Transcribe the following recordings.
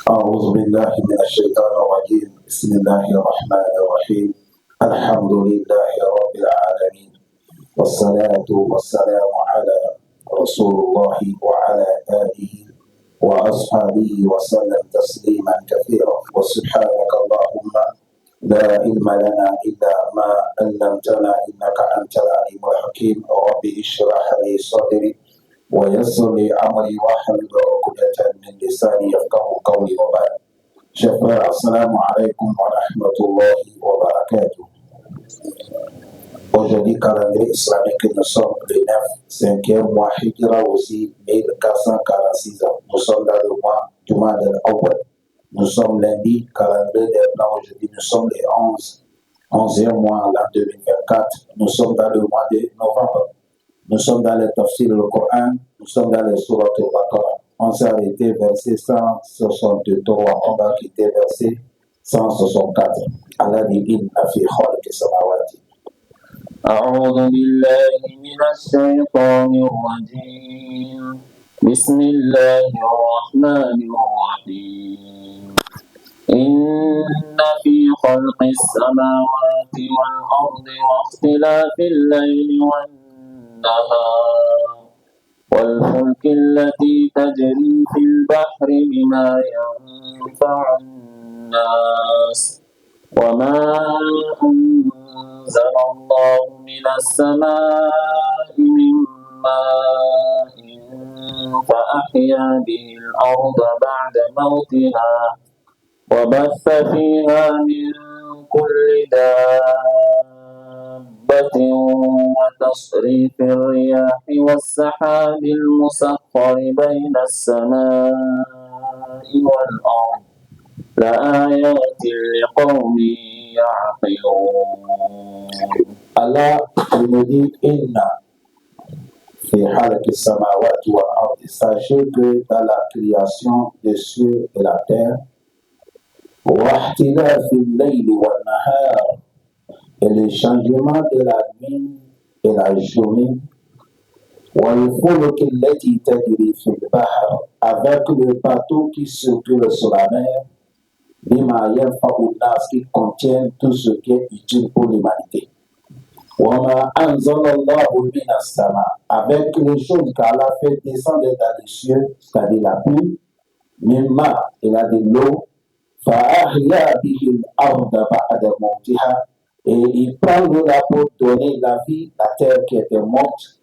أعوذ بالله من الشيطان الرجيم بسم الله الرحمن الرحيم الحمد لله رب العالمين والصلاة والسلام على رسول الله وعلى آله وأصحابه وسلم تسليما كثيرا وسبحانك اللهم لا علم لنا إلا ما علمتنا إنك أنت العليم الحكيم رب اشرح لي صدري ويسر لي أمري واحلل عقدة من لساني يفقهوا قولي وبعد. Chers frères, assalamu alaikum wa rahmatullahi wa barakatuh. Aujourd'hui, calendrier islamique, nous sommes le 9, 5e mois, Hijra aussi, 1446 ans. Nous sommes dans le mois du mois de l'Awwal. Nous sommes lundi, calendrier des blancs, aujourd'hui, nous sommes les 11e mois, l'an 2024. Nous sommes dans le mois de novembre. Nous sommes dans le tafsir du Coran, nous sommes dans les sourates al-Baqarah. On s'est arrêté verset 163, on va quitter verset 164. Allah dit inna fi khalqis samawati. أعوذ بالله من الشيطان الرجيم بسم الله الرحمن الرحيم إن في خلق السماوات والأرض واختلاف الليل والنهار والفلك التي تجري في البحر بما ينفع الناس وما أنزل الله من السماء من ماء فأحيا به الأرض بعد موتها وبث فيها من كل دابة وتصريف الرياح والسحاب المسخر بين السماء والأرض لآيات لقوم يعقلون. Allah nous dit inna fi khalqis samawati wal ardi. Sachez que dans la création des cieux et la terre, wa ihtilafil layli wan nahar, et le changement de la nuit et la journée, wal fulki allati tajri fil bahr, avec le bateau qui circule sur la mer, bima yanfa'u nas, qui contient tout ce qui est utile pour l'humanité. Wama anzalallahu minas sama, avec les choses qu'Allah fait descendre dans les cieux, c'est-à-dire la pluie, mimma, il a de l'eau, fa'ahya bihi al-arda ba'da mawtiha, et il prend l'eau là pour donner la vie, la terre qui était morte,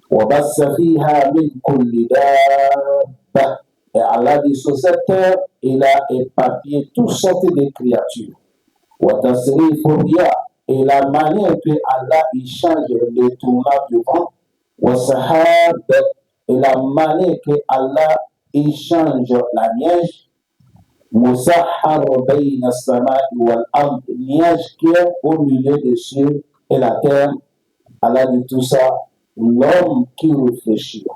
wa bassa fiha min kulli dabba, et Allah dit sur cette terre, il a éparpillé toutes sortes de créatures. Wa tasrifu riyah, et la manière que Allah il change le tournant du vent, wa sahab, et la manière que Allah il change la neige, musahhar bayna as-sama'i wal ard, neige qui est au milieu des cieux et la terre. Allah dit tout ça, l'homme qui réfléchit,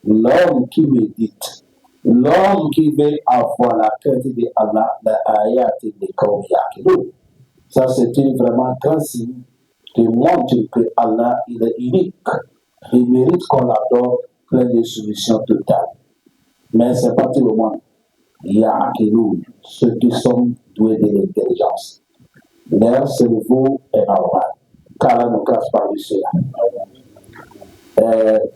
l'homme qui médite, l'homme qui veut avoir la crainte de Allah, la ayat de qawmi yaqilun. Ça, c'est vraiment grand signe qui montre que Allah, il est unique. Il mérite qu'on l'adore, plein de solutions totales. Mais ce n'est pas tout le monde. Il y a ceux qui sont doués de l'intelligence. Leur cerveau est normal. Car Allah nous casse par cela.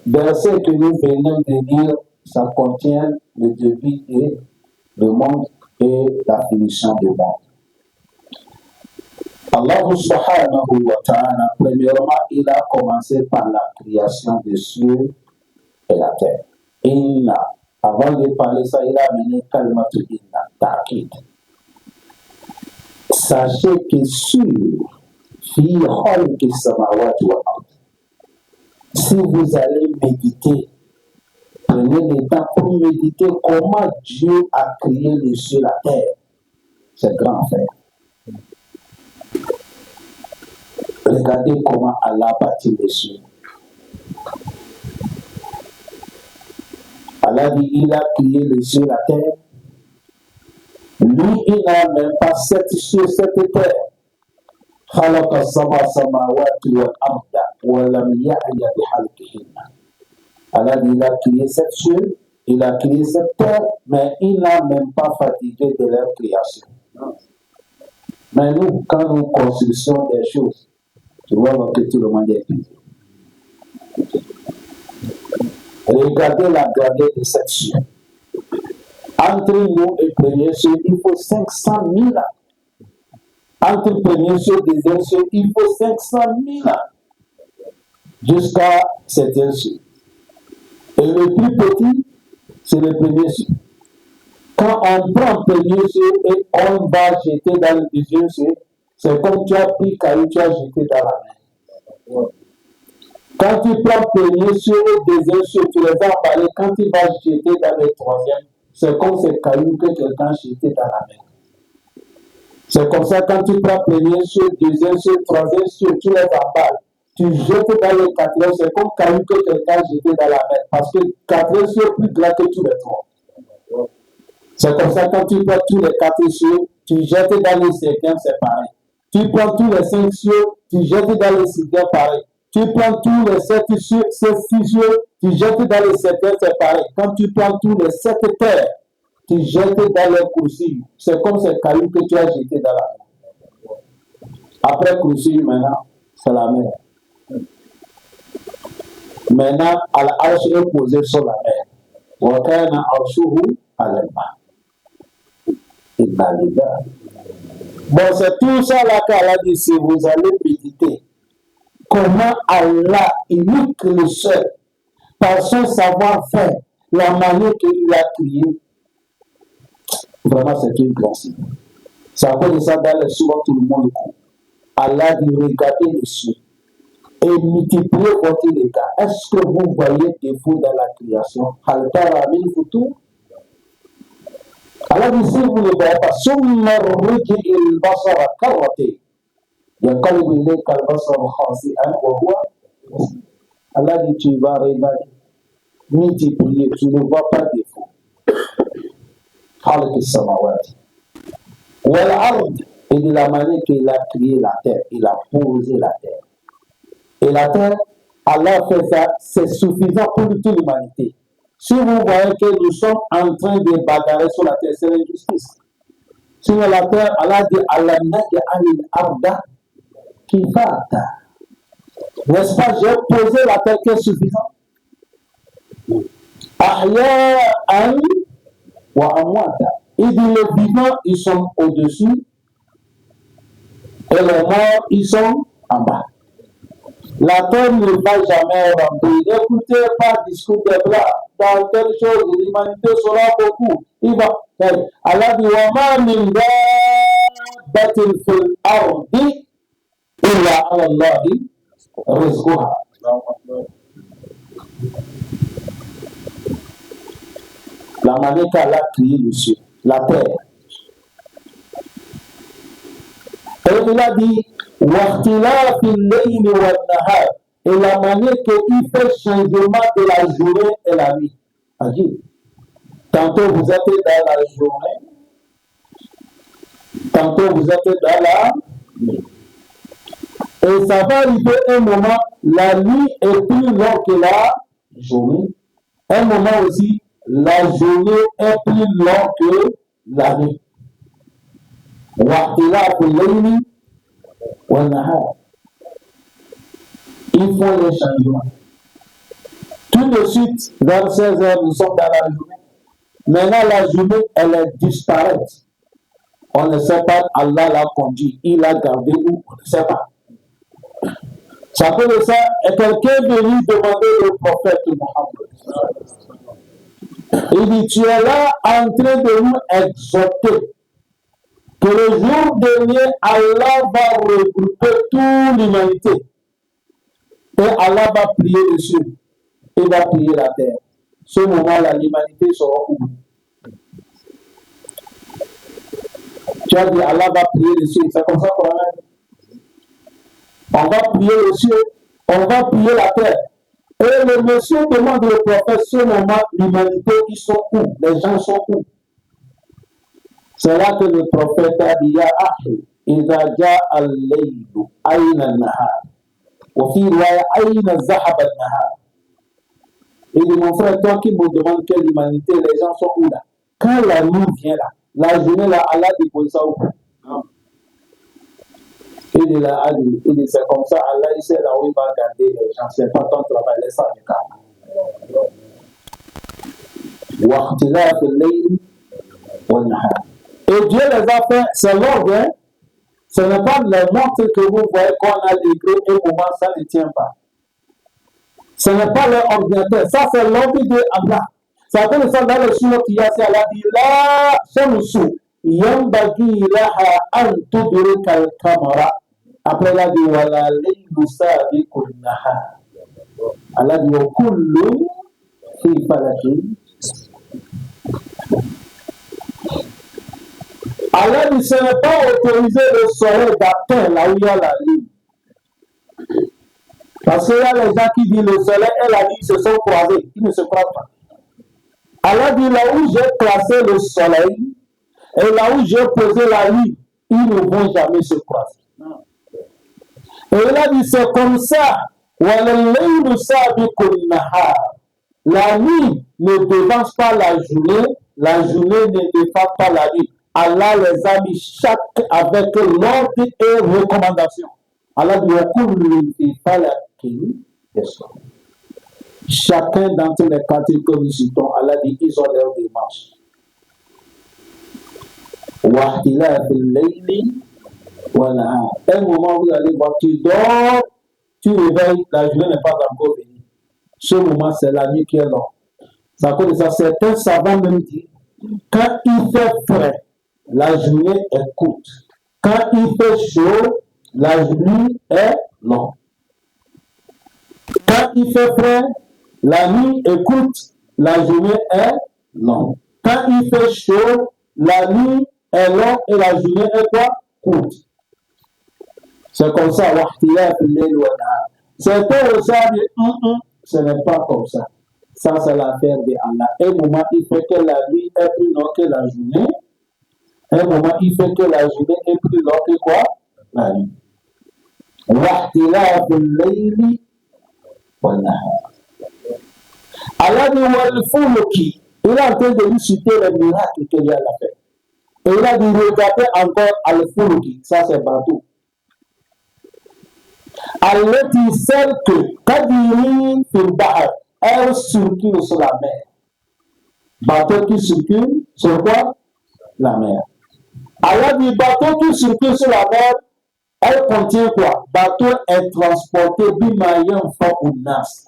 Verset que nous venons de lire, ça contient le début et le monde et la finition du monde. Allah subhanahu wa ta'ala, premièrement, il a commencé par la création des cieux et la terre. Inna, avant de parler ça, il a amené kalmatu inna, ta'kid. Sachez que sur fi khalqis samawati wal ard, si vous allez méditer, prenez le temps pour méditer comment Dieu a créé les cieux et la terre. C'est grand frère. Regardez comment Allah bâtit les cieux. Allah dit, il a créé les cieux et la terre. Lui, il n'a même pas sept cieux, cette terre. خلق السبع سماوات والأرض ولم يعي بخلقهن. Allah dit, il a créé sept cieux Il a créé cette terre, mais il n'a même pas fatigué de leur création. Mais nous, quand nous construisons des choses, tu vois que tout le monde est pris. Regardez la grandeur de cette chaîne. Entre nous et premier ciel, il faut 500 000 ans. Entre premier ciel et deuxième ciel, il faut 500 000 ans. Jusqu'à septième ciel. Et le plus petit, c'est le premier ciel. Quand on prend le premier ciel et on va jeter dans le deuxième ciel, c'est comme tu as pris caillou, tu as jeté dans la mer. Quand tu prends le premier ciel et le deuxième ciel, tu les as emballés. Quand tu vas jeter dans le troisième, c'est comme ces cailloux que quelqu'un jeté dans la mer. C'est comme ça, quand tu prends le premier ciel, deuxième ciel, troisième ciel, tu les emballes. Tu jettes dans le quatrième, c'est comme caillou que quelqu'un jeté dans la mer. Parce que le quatrième ciel est plus grand que tous les trois. C'est comme ça, quand tu prends tous les quatre cieux, tu jettes dans le cinquième, c'est pareil. Tu prends tous les 5 cieux, tu jettes dans le sixième, pareil. Tu prends tous les 7 cieux, tu jettes dans le septième, c'est pareil. Quand tu prends tous les 7 terres, tu jettes dans le coursier. C'est comme ces cailloux que tu as jetés dans la mer. Après coursier, maintenant, c'est la mer. Maintenant, l'arche est posée sur la mer. وَكَانَ عَرْشُهُ عَلَى الْمَاءِ. Bon, c'est tout ça là qu'Allah dit, si vous allez méditer comment Allah, unique le seul, par son savoir-faire, la manière qu'il a créé, vraiment c'est une grâce. C'est à cause de ça, dans les souvent tout le monde court. Allah dit, regardez les cieux et multipliez votre regard. Est-ce que vous voyez des fous dans la création? Haltara min futur. Allah dit, si vous ne voyez pas, ثم ارجع البصر كرتين ينقلب إليك البصر خاسئا وهو حسير. Allah dit, tu vas regarder, multiplier, tu ne vois pas des fous. خالق السماوات والأرض. Et de la manière qu'il a créé la terre, il a posé la terre. Et la terre, Allah fait ça, c'est suffisant pour toute l'humanité. Si vous voyez que nous sommes en train de bagarrer sur la terre, c'est l'injustice. Sur la terre, Allah dit Allah naj'alil arda kifata. N'est-ce pas, j'ai posé la terre qui est suffisante. Ahya'an wa amwata. Il dit les vivants, ils sont au-dessus, et les morts, ils sont en bas. La terre ne va jamais remplir. N'écoutez pas le discours des blancs. Dans telle chose, l'humanité sera beaucoup. Il va. Allah dit وَمَا مِنْ دَابَّةٍ فِي الْأَرْضِ إِلَّا عَلَى اللَّهِ رِزْقُهَا. La manière qu'Allah a créé le ciel, la terre. Et il a dit واختلاف الليل والنهار. Et la manière qu'il fait changement de la journée et la nuit. Agile. Tantôt vous êtes dans la journée, tantôt vous êtes dans la nuit. Et ça va arriver un moment, la nuit est plus longue que la journée. Un moment aussi, la journée est plus longue que la nuit. واختلاف الليل والنهار. Il faut les changements. Tout de suite, vers 16 heures, nous sommes dans la journée. Maintenant, la journée, elle est disparate. On ne sait pas, Allah l'a conduit, il l'a gardé où, on ne sait pas. Ça peut être ça, et quelqu'un venu demander au prophète Mohammed. Il dit, tu es là en train de nous exhorter que le jour dernier, Allah va regrouper toute l'humanité. Et Allah va plier le ciel. Il va plier la terre. Ce moment-là, l'humanité sera oubliée. Tu as dit, Allah va plier le ciel. C'est comme ça qu'on a dit. On va plier le ciel. On va plier la terre. Et le monsieur demande au prophète, ce moment, l'humanité, ils sont où? Les gens sont où? C'est là que le prophète a dit, Ya Ahi, Iza ja'a al-laylu, ayna al-nahar. Wa fi riwaya, ayna zahaba al-nahar. Il dit, mon frère, toi qui me demandes quelle humanité, les gens sont où là? Quand la nuit vient là, la journée là, Allah dépose ça où? Il dit là, il dit, c'est comme ça, Allah, il sait là où il va garder les gens. C'est pas ton travail, laisse ça avec Allah. Et Dieu les a fait, c'est l'ordre, hein? Ce n'est pas les montres que vous voyez qu'on a livré et au moins ça ne tient pas. Ce n'est pas leur ordinateur, ça c'est l'ordre de Allah. Ça veut dire ça dans le surat qui a Allah dit la shamsu yambagi laha an tudrika al-qamara. Après il a dit wala laylu sabiqun nahar. Allah dit wa kullu fi falakin. Allah dit ce n'est pas autorisé le soleil d'atteindre là où il y a la lune. Parce qu'il y a les gens qui disent le soleil et la nuit se sont croisés. Ils ne se croisent pas. Allah dit là où j'ai placé le soleil et là où j'ai posé la nuit, ils ne vont jamais se croiser. Et il a dit c'est comme ça. La nuit ne devance pas la journée ne dépasse pas la nuit. Allah les a mis chaque avec l'ordre et recommandation. Allah dit chacun d'entre les quartiers que nous citons, Allah dit ils ont leur démarche. Un moment où vous allez voir, tu dors, tu réveilles, la journée n'est pas encore venue. Ce moment, c'est la nuit qui est là. Ça cause de ça, certains savants même disent, quand il fait frais, la journée est courte. Quand il fait chaud, la nuit est longue. Quand il fait frais, la nuit est courte, la journée est longue. Quand il fait chaud, la nuit est longue et la journée est quoi? Courte. C'est comme ça. Certains aussi disent, ce n'est pas comme ça. Ça, c'est l'affaire de Allah. Un moment, il fait que la nuit est plus longue que la journée. Un moment, il fait que la journée est plus longue que quoi? La nuit. Allah dit, il est en train de lui citer les miracles qu'il a fait. Et il a dit, regardez encore Al-Fuluki, ça c'est bateau. Allah dit, celle que Kadiri fil Bahar, elle circule sur la mer. Bateau qui circule sur quoi? La mer. Allah dit, bateau qui circule sur la mer, elle contient quoi? Bateau est transporté bimayan fa'unas.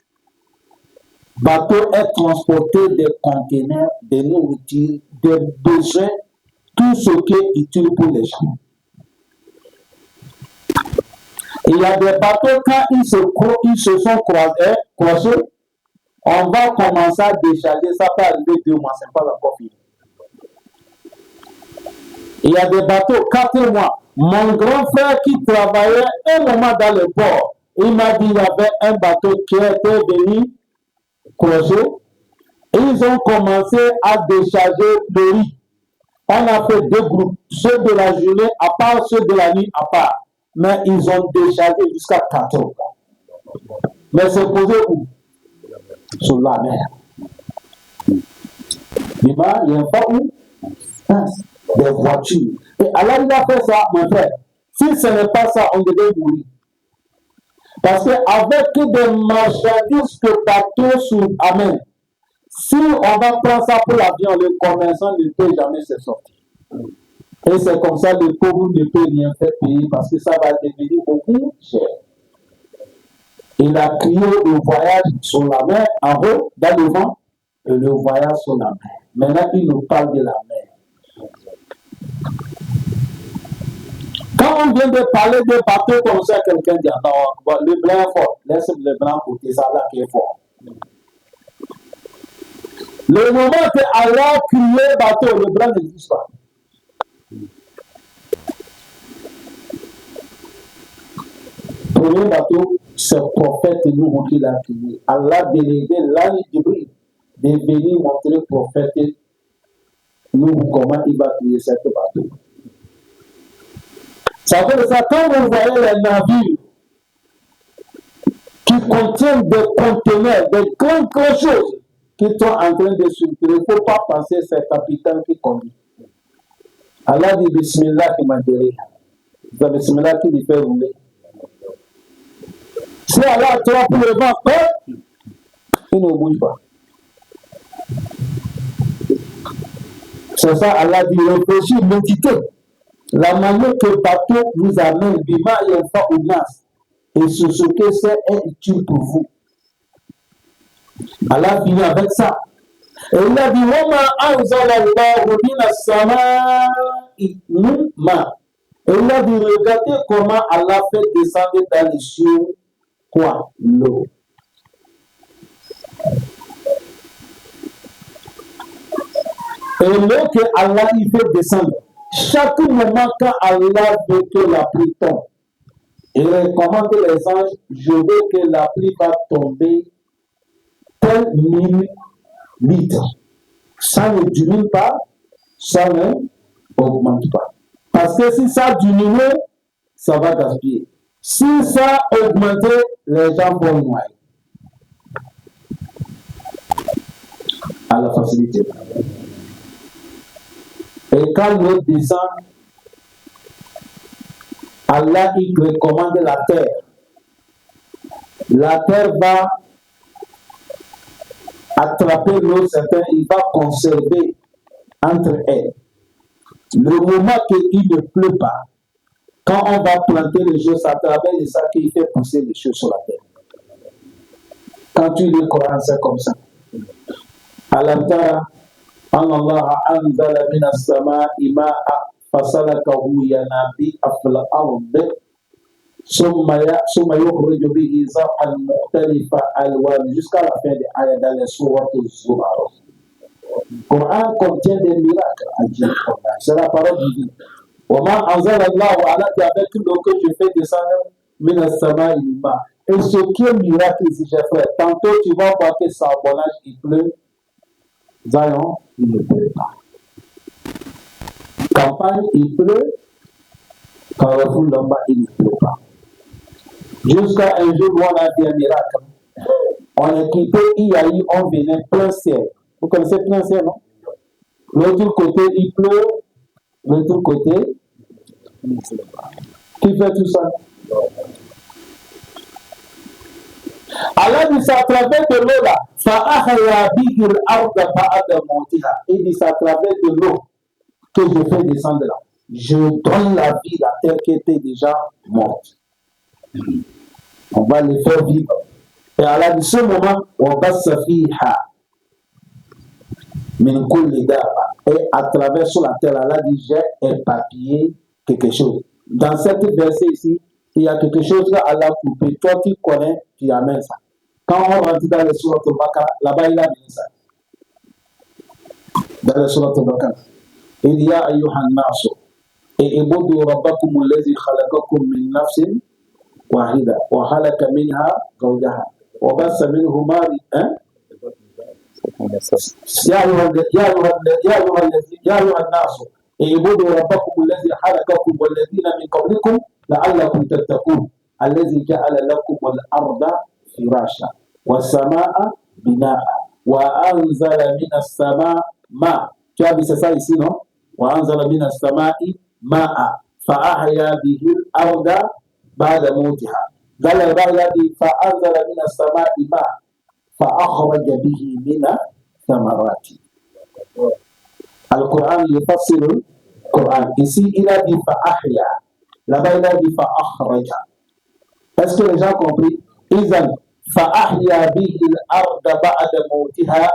Bateau est transporté des conteneurs, des nourritures, des besoins, tout ce qui est utile pour les gens. Il y a des bateaux, quand ils se sont croisés, on va commencer à décharger, ça peut arriver 2 mois, c'est pas encore fini. Il y a des bateaux, 4 mois. Mon grand frère qui travaillait un moment dans le port, il m'a dit qu'il y avait un bateau qui était venu croiser. Ils ont commencé à décharger le riz. On a fait 2 groupes, ceux de la journée à part, ceux de la nuit à part. Mais ils ont déchargé jusqu'à 4 heures. Mais c'est posé où? Sur la mer. Il y a un pas où? Des voitures. Et Allah il a fait ça, mon frère. Si ce n'est pas ça, on devait mourir. Parce qu'avec des marchandises que bateau amène, si on va prendre ça pour l'avion, le commerçant ne peut jamais se sortir. Et c'est comme ça le pauvre ne peut rien faire payer parce que ça va devenir beaucoup cher. Il a crié le voyage sur la mer en haut, dans le vent, et le voyage sur la mer. Maintenant, il nous parle de la mer. Quand on vient de parler de bateau comme ça, quelqu'un dit, non, le blanc est fort. Laisse le blanc côté, ça là qui est fort. Le moment que Allah crié bateau, le blanc n'existe pas. Premier bateau, c'est le prophète Nuh qui l'a crié. Allah a délégué l'ange Jibril de venir montrer au prophète Nuh comment il va crier ce bateau. Ça veut dire ça, quand vous voyez les navires qui contiennent des conteneurs, des grandes choses qui sont en train de circuler. Il ne faut pas penser que c'est le capitaine qui conduit. Allah dit Bismillah qui m'a dit. C'est Bismillah qui lui fait rouler. Si Allah toi pour le vent, il ne bouge pas. C'est ça, Allah dit réfléchis, méditez. La manière que le bateau vous amène, Bima Yelfa Ounas, et sur ce que c'est est utile pour vous. Allah finit avec ça. Et il a dit Wama anzalallahu mina samaa'i min ma. Et il a dit regardez comment Allah fait descendre dans les cieux quoi? L'eau. Et l'eau que Allah il fait descendre. Chaque moment quand Allah veut que la pluie tombe, il recommande les anges, je veux que la pluie va tomber tel 1000 litres. Ça ne diminue pas, ça ne augmente pas. Parce que si ça diminue, ça va gaspiller. Si ça augmente, les gens vont noyer. À la facilité. Et quand l'eau descend, Allah il recommande la terre. La terre va attraper l'eau, il va conserver entre elles. Le moment qu'il ne pleut pas, quand on va planter les choses, à travers ça qu'il fait pousser les choses sur la terre. Quand tu lis le Coran, c'est comme ça. Alam tara an Allah anzala min as-samaa'i ma'a fasalakahu yanabi'a fil ard summa yukhriju bihi zar'an mukhtalifa alwan jusqu'à la fin des ayats dans les sourates Az-Zumar. Le Coran contient des miracles. C'est la parole divine. Wama anzala Allahu alaki avec l'eau que je fais descendre min as-samaa'i ma'a. Et ce qui est miracle ici, j'ai fait, tantôt tu vas voir que ça abonnage, il pleut. Zion, il ne pleut pas. Campagne, il pleut. Carrefour, là-bas, il ne pleut pas. Jusqu'à un jour où on a fait un miracle. On est quitté IAI, on venait plein ciel. Vous connaissez plein ciel, non? L'autre côté, il pleut. L'autre côté, qui fait tout ça? Allah dit ça à travers de l'eau là. Il dit ça à travers de l'eau que je fais descendre là. Je donne la vie à la terre qui était déjà morte. On va les faire vivre. Et Allah dit ce moment, on va se faire. Et à travers sur la terre, Allah dit j'ai éparpillé quelque chose. Dans cette verset ici, il y a quelque chose là, Allah coupé. Toi, tu connais, tu amènes ça. Quand on rentre dans les sourates al-Baqara, là-bas, il a mis ça. Dans les sourates al-Baqara. Il y a ayyuhan nasu. Et ibudu rabbakum allazi khalaqakum min nafsin wahida. Wa halaka minha zawjaha. Wa bassa minhuma ya ayyuhan nasu. Et ibudu rabbakum allazi khalaqakum walladhina min qablikum لعلكم تتقون الذي جعل لكم الأرض فراشا والسماء بناء وأنزل من السماء ماء. Tu as vu ça ici, non? وأنزل من السماء ماء فأحيا به الأرض بعد موتها. قال الرأي فأنزل من السماء ماء فأخرج به من الثمرات. القرآن يفسر القرآن. Ici, il a dit فأحيا. Là-bas, il a dit fa'akhraja. Est-ce que les gens ont compris? Izan, fa'ahya bihi al-arda ba'da mawtiha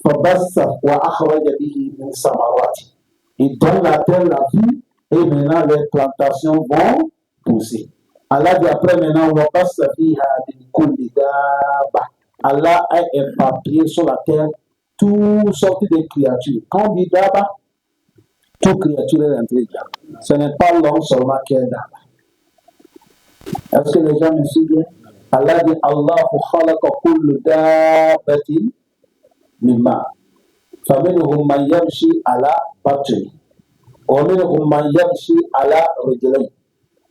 fabassa wa akhraja bihi min samarati. Il donne la terre la vie et maintenant les plantations vont pousser. Allah dit après maintenant wa bassa fiha min kulli dabba. Allah a éparpillé sur la terre toutes sortes de créatures. Quand on dit dabba, toute créature est entrée dedans. Ce n'est pas l'homme seulement qui est là. Est-ce que les gens me suivent? Allah dit Allahu khalaqa kullu dabbatin mimma. فمنهم من يمشي على بطنه ومنهم من يمشي على رجلين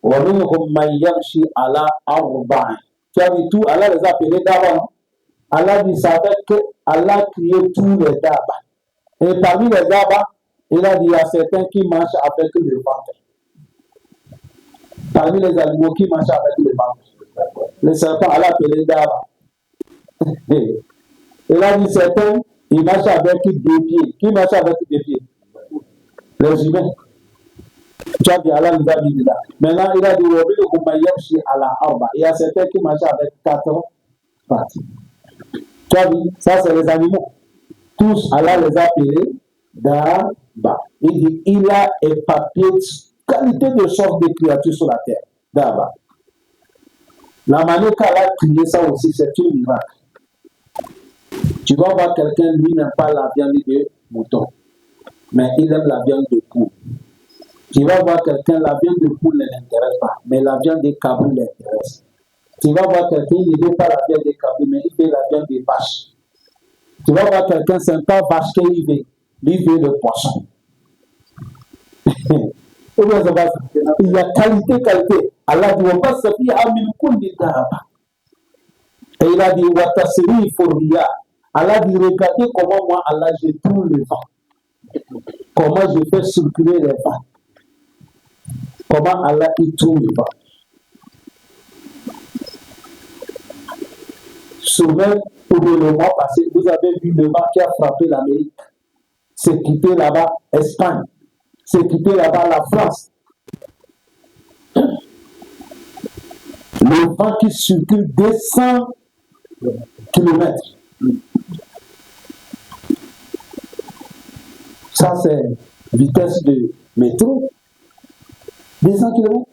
ومنهم من يمشي على أربع Tu as vu tout, Allah les a appelés d'abord. Allah dit ça fait que Allah a créé tous les dabas. Et parmi les dabas, il a dit il y a certains qui mangent avec le ventre. Parmi les animaux qui mangent avec le ventre. Les serpents, Allah a appelé dabas. Il a dit certains, ils mangent avec des pieds. Qui mange avec des pieds? Les humains. Tu as dit Allah nous a dit là. Maintenant, il a dit il y a certains qui mangent avec 4 parties. Tu as dit, ça c'est les animaux. Tous, Allah les a appelés Daba. Il dit, il y a un papier, qualité de sorte de créatures sur la terre. Daba. La manière qu'Allah a créé ça aussi, c'est un miracle. Tu vas voir quelqu'un, lui n'aime pas la viande de mouton, mais il aime la viande de poule. Tu vas voir quelqu'un, la viande de poule ne l'intéresse pas, mais la viande de cabri l'intéresse. Tu vas voir quelqu'un, il ne veut pas la viande de cabri, mais il veut la viande de vache. Tu vas voir quelqu'un, c'est pas vache qu'il veut, il veut le poisson. Il y a qualité. Allah dit, on va se faire à et il a dit, Watasiri Foria. Allah dit, regardez comment moi, Allah, je tourne le vent. Comment je fais circuler les vents. Comment Allah, il tourne le vent. Souvent, pour le mois passé, vous avez vu le vent qui a frappé l'Amérique. C'est quitté là-bas Espagne. C'est quitté là-bas la France. Le vent qui circule 200 km. Ça, c'est vitesse de métro. 200 km.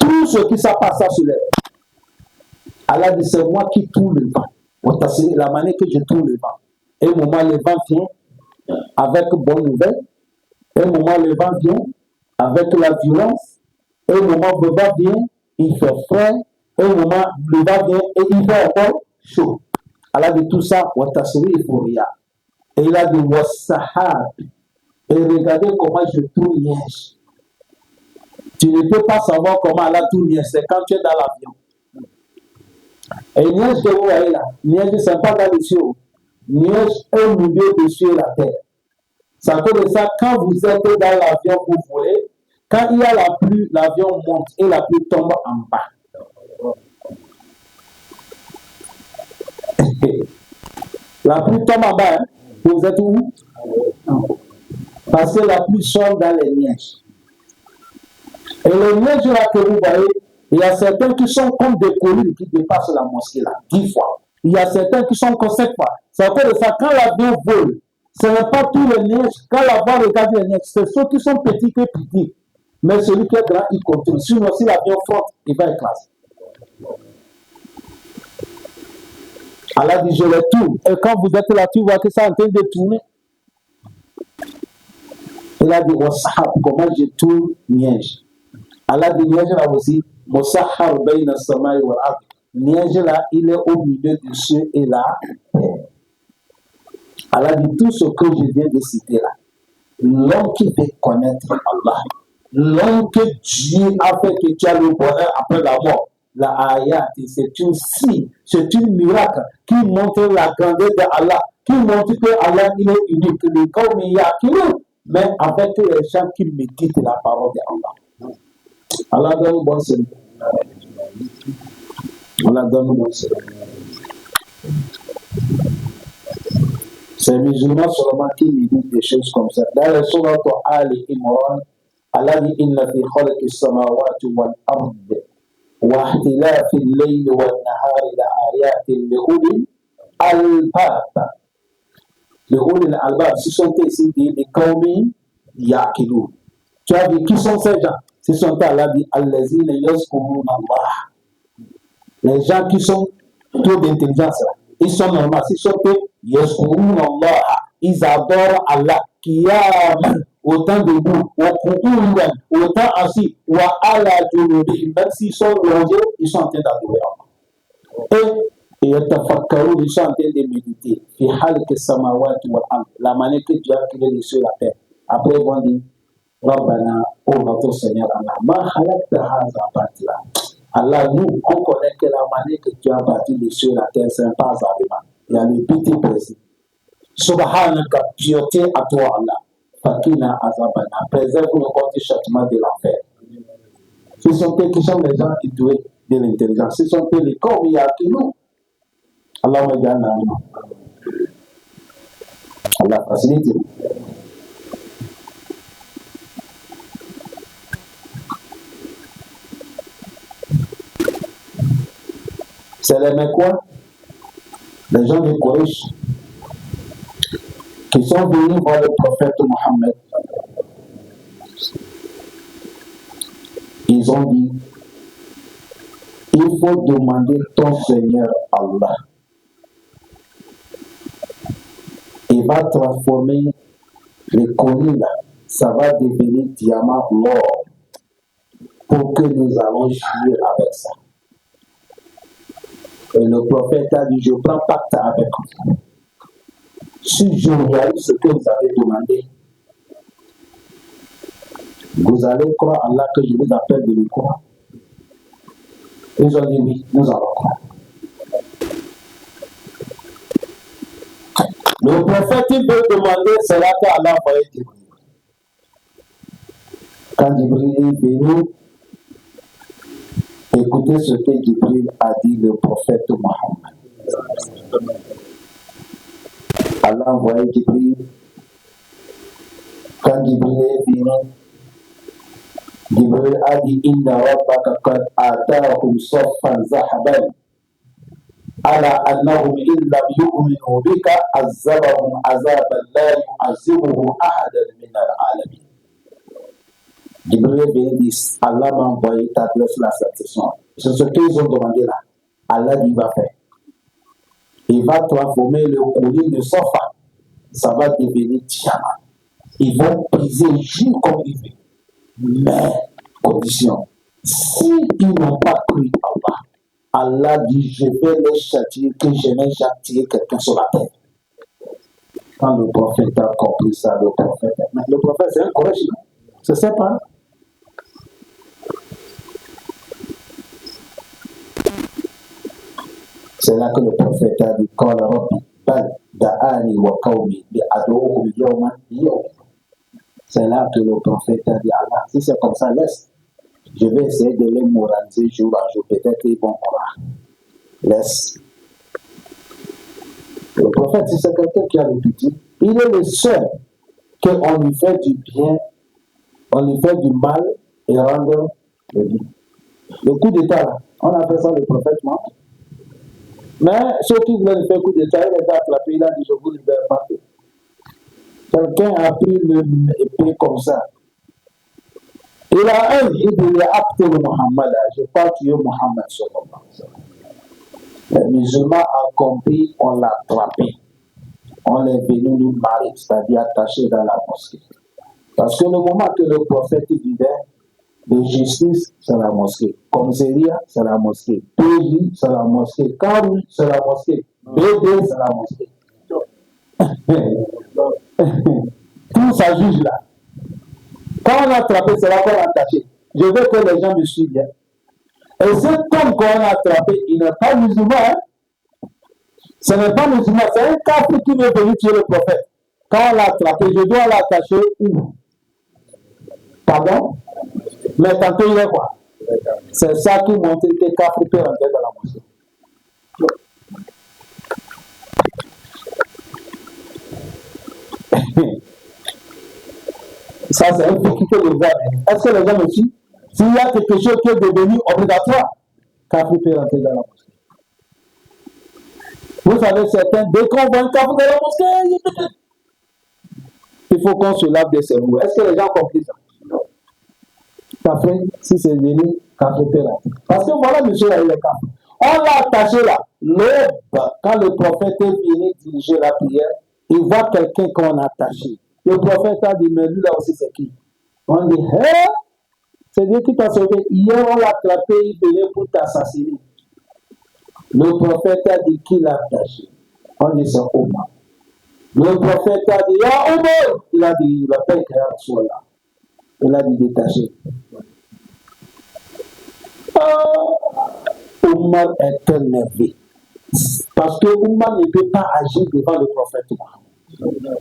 Tout ce qui se passe sur l'air. Allah dit, c'est moi qui tourne le vent. C'est la manière que je tourne le vent. Et au moment le vent vient avec bonne nouvelle. Et au moment le vent vient avec la violence. Et au moment le vent vient, il fait frais. Et au moment le vent vient et il fait encore chaud. Allah dit tout ça, et il a dit Wassahab. Et regardez comment je tourne Liège. Tu ne peux pas savoir comment Allah tourne Liège, c'est quand tu es dans l'avion. Et Liège que vous voyez là, Liège, ce n'est pas dans les cieux. Liège est au milieu des cieux et la terre. C'est à cause de ça, quand vous êtes dans l'avion, vous volez, quand il y a la pluie, l'avion monte et la pluie tombe en bas. La pluie tombe en bas, hein? Vous êtes où? Parce que la pluie sort dans les neiges. Et les neiges là que vous voyez, il y a certains qui sont comme des collines qui dépassent la mosquée là, 10 fois. Il y a certains qui sont comme 7 fois. C'est à cause de ça, quand l'avion vole, ce n'est pas tous les neiges. Quand l'avion regarde les neiges, c'est ceux qui sont petits que petits. Mais celui qui est grand, il continue. Sinon, si l'avion frotte, il va écraser. Allah dit, je les tourne. Et quand vous êtes là, tu vois que ça est en train de tourner. Il a dit, comment je tourne Niège. Allah dit, Niège là aussi, Mosahar Bayna Samai wa Ard. Niège là, il est au milieu du ciel et là. Allah dit, tout ce que je viens de citer là, l'homme qui veut connaître Allah, l'homme que Dieu a fait que tu as le bonheur après la mort, la ayat, c'est une signe, c'est une miracle qui montre la grandeur de Allah, qui montre que Allah il est unique, le comme il y a qui mais avec les gens qui méditent la parole de Allah. Allah donne bon sens. Allah donne bon sens. C'est les musulmans seulement qui méditent des choses comme ça. Dans le surat Ali Imran, Allah dit inna fi khalqi samawati wal ard واختلاف الليل والنهار لآيات لأولي الألباب. لأولي الألباب, ce sont ici des qawmi yaqilun. Tu as dit, qui sont ces gens? Ce sont Allah dit, allazina yazkuruna Allah. Les gens qui sont trop d'intelligence, ils sont normaux. Ils sont que yazkuruna Allah. Ils adorent Allah. Qiyaman, autant debout, autant assis, ou à la junubi, même s'ils sont longés, ils sont en train d'adorer Allah. Et yatafakkarun, ils sont en train de méditer. Fi halki samawati wal ard, la manière que Dieu a créé les cieux et la terre. Après, ils vont dire, Rabbana, ô notre Seigneur Allah, ma halakta haza batila. Allah, nous, on connaît que la manière que tu as bâti les cieux et la terre, c'est un pas à il y a les petits précis. Subhanaka, pureté à toi Allah. Fakina azabana, préserve-nous contre le châtiment de l'enfer. Ce sont eux qui sont les gens qui doués de l'intelligence. Ce sont eux les corps qui nous. Allah me dit Allah facilite. C'est les Mekwa, les gens de Quraysh, qui sont venus voir le prophète Mohammed. Ils ont dit, il faut demander ton Seigneur Allah. Il va transformer les collines, ça va devenir diamant, l'or, pour que nous allons jouer avec ça. Et le prophète a dit, je prends pacte avec vous. Si je réalise ce que vous avez demandé, vous allez croire Allah que je vous appelle de le croire. Ils ont dit oui, nous allons croire. Le prophète, il veut demander, c'est là qu'Allah va être Jibril. Quand Jibril est venu, écoutez ce que Jibril a dit le prophète Mohammed. Allah envoyé Jibril. Quand Jibril est venu, Jibril a dit Inna rabbaka qad atahum saffan zahaban ala annahum illam yu'minu bika azabahum azaban la yu'azibuhu ahadan min al-alamin. Jibril vient dire Allah m'a envoyé t'adresse la satisfaction. C'est ce qu'ils ont demandé là. Allah dit va faire. Il va transformer le collier de Safa. Ça va devenir diamant. Ils vont briser juste comme il veut. Mais, condition, s'ils n'ont pas cru Allah, Allah dit, je vais les châtier que je n'ai châtié quelqu'un sur la terre. Quand le prophète a compris ça, le prophète, c'est un courage, non? C'est ça, pas? C'est là que le prophète a dit, quand Rabbi bal da'ani wa qawmi bi ad'uhum yawman yawm. C'est là que le prophète a dit, Allah, si c'est comme ça, laisse. Je vais essayer de les moraliser jour à jour. Peut-être qu'ils vont croire. Laisse. Le prophète, si c'est quelqu'un qui a le petit, il est le seul qu'on lui fait du bien, on lui fait du mal et rendre le bien. Le coup d'état, là, on appelle ça le prophète mort. Mais ceux qui voulaient faire coup d'état, il les a attrapés, il a dit, je vous libère pas. Quelqu'un a pris l'épée comme ça. Il a un, il a apte le Muhammad. Je crois qu'il est Muhammad sallallahu alayhi wa sallam. Les musulmans ont compris, on l'a attrapé. On est venu nous marier, c'est-à-dire attaché dans la mosquée. Parce que le moment que le prophète vivait, de justice, c'est la mosquée. Commissariat, c'est la mosquée. PJ, c'est la mosquée. Karoui, c'est la mosquée. BD, c'est la mosquée. Tout ça juge là. Quand on a attrapé, c'est là qu'on a attaché. Je veux que les gens me suivent bien. Et cet homme qu'on a attrapé, il n'est pas musulman. Hein? Ce n'est pas musulman, c'est un kafir qui veut venir tuer le prophète. Quand on l'a attrapé, je dois l'attacher où? Pardon? Mais tantôt il est quoi? C'est ça qui montre que kafir peut rentrer dans la mosquée. Ça, c'est un peu qui peut le voir. Est-ce que les gens me suivent? S'il y a quelque chose qui est devenu obligatoire, kafir peut rentrer dans la mosquée. Vous savez, certains, dès qu'on voit un kafir dans la mosquée, il faut qu'on se lave des cerveaux. Est-ce que les gens ont compris ça? Kafir, si c'est venu, kafir peut rentrer. Parce que voilà, monsieur, là, il est kafir. On l'a attaché là. L'aube, quand le prophète est venu diriger la prière, il voit quelqu'un qu'on a attaché. Le prophète a dit, mais lui là aussi c'est qui? On dit, hé, c'est Dieu qui t'a sauvé. Hier on l'a attrapé, il venait pour t'assassiner. Le prophète a dit, qui l'a attaché? On dit, c'est Omar. Le prophète a dit, ya Omar! Il a dit, il va pas écrire sur là. Il a dit détaché. Omar est énervé. Parce que Omar ne peut pas agir devant le prophète Mohammed.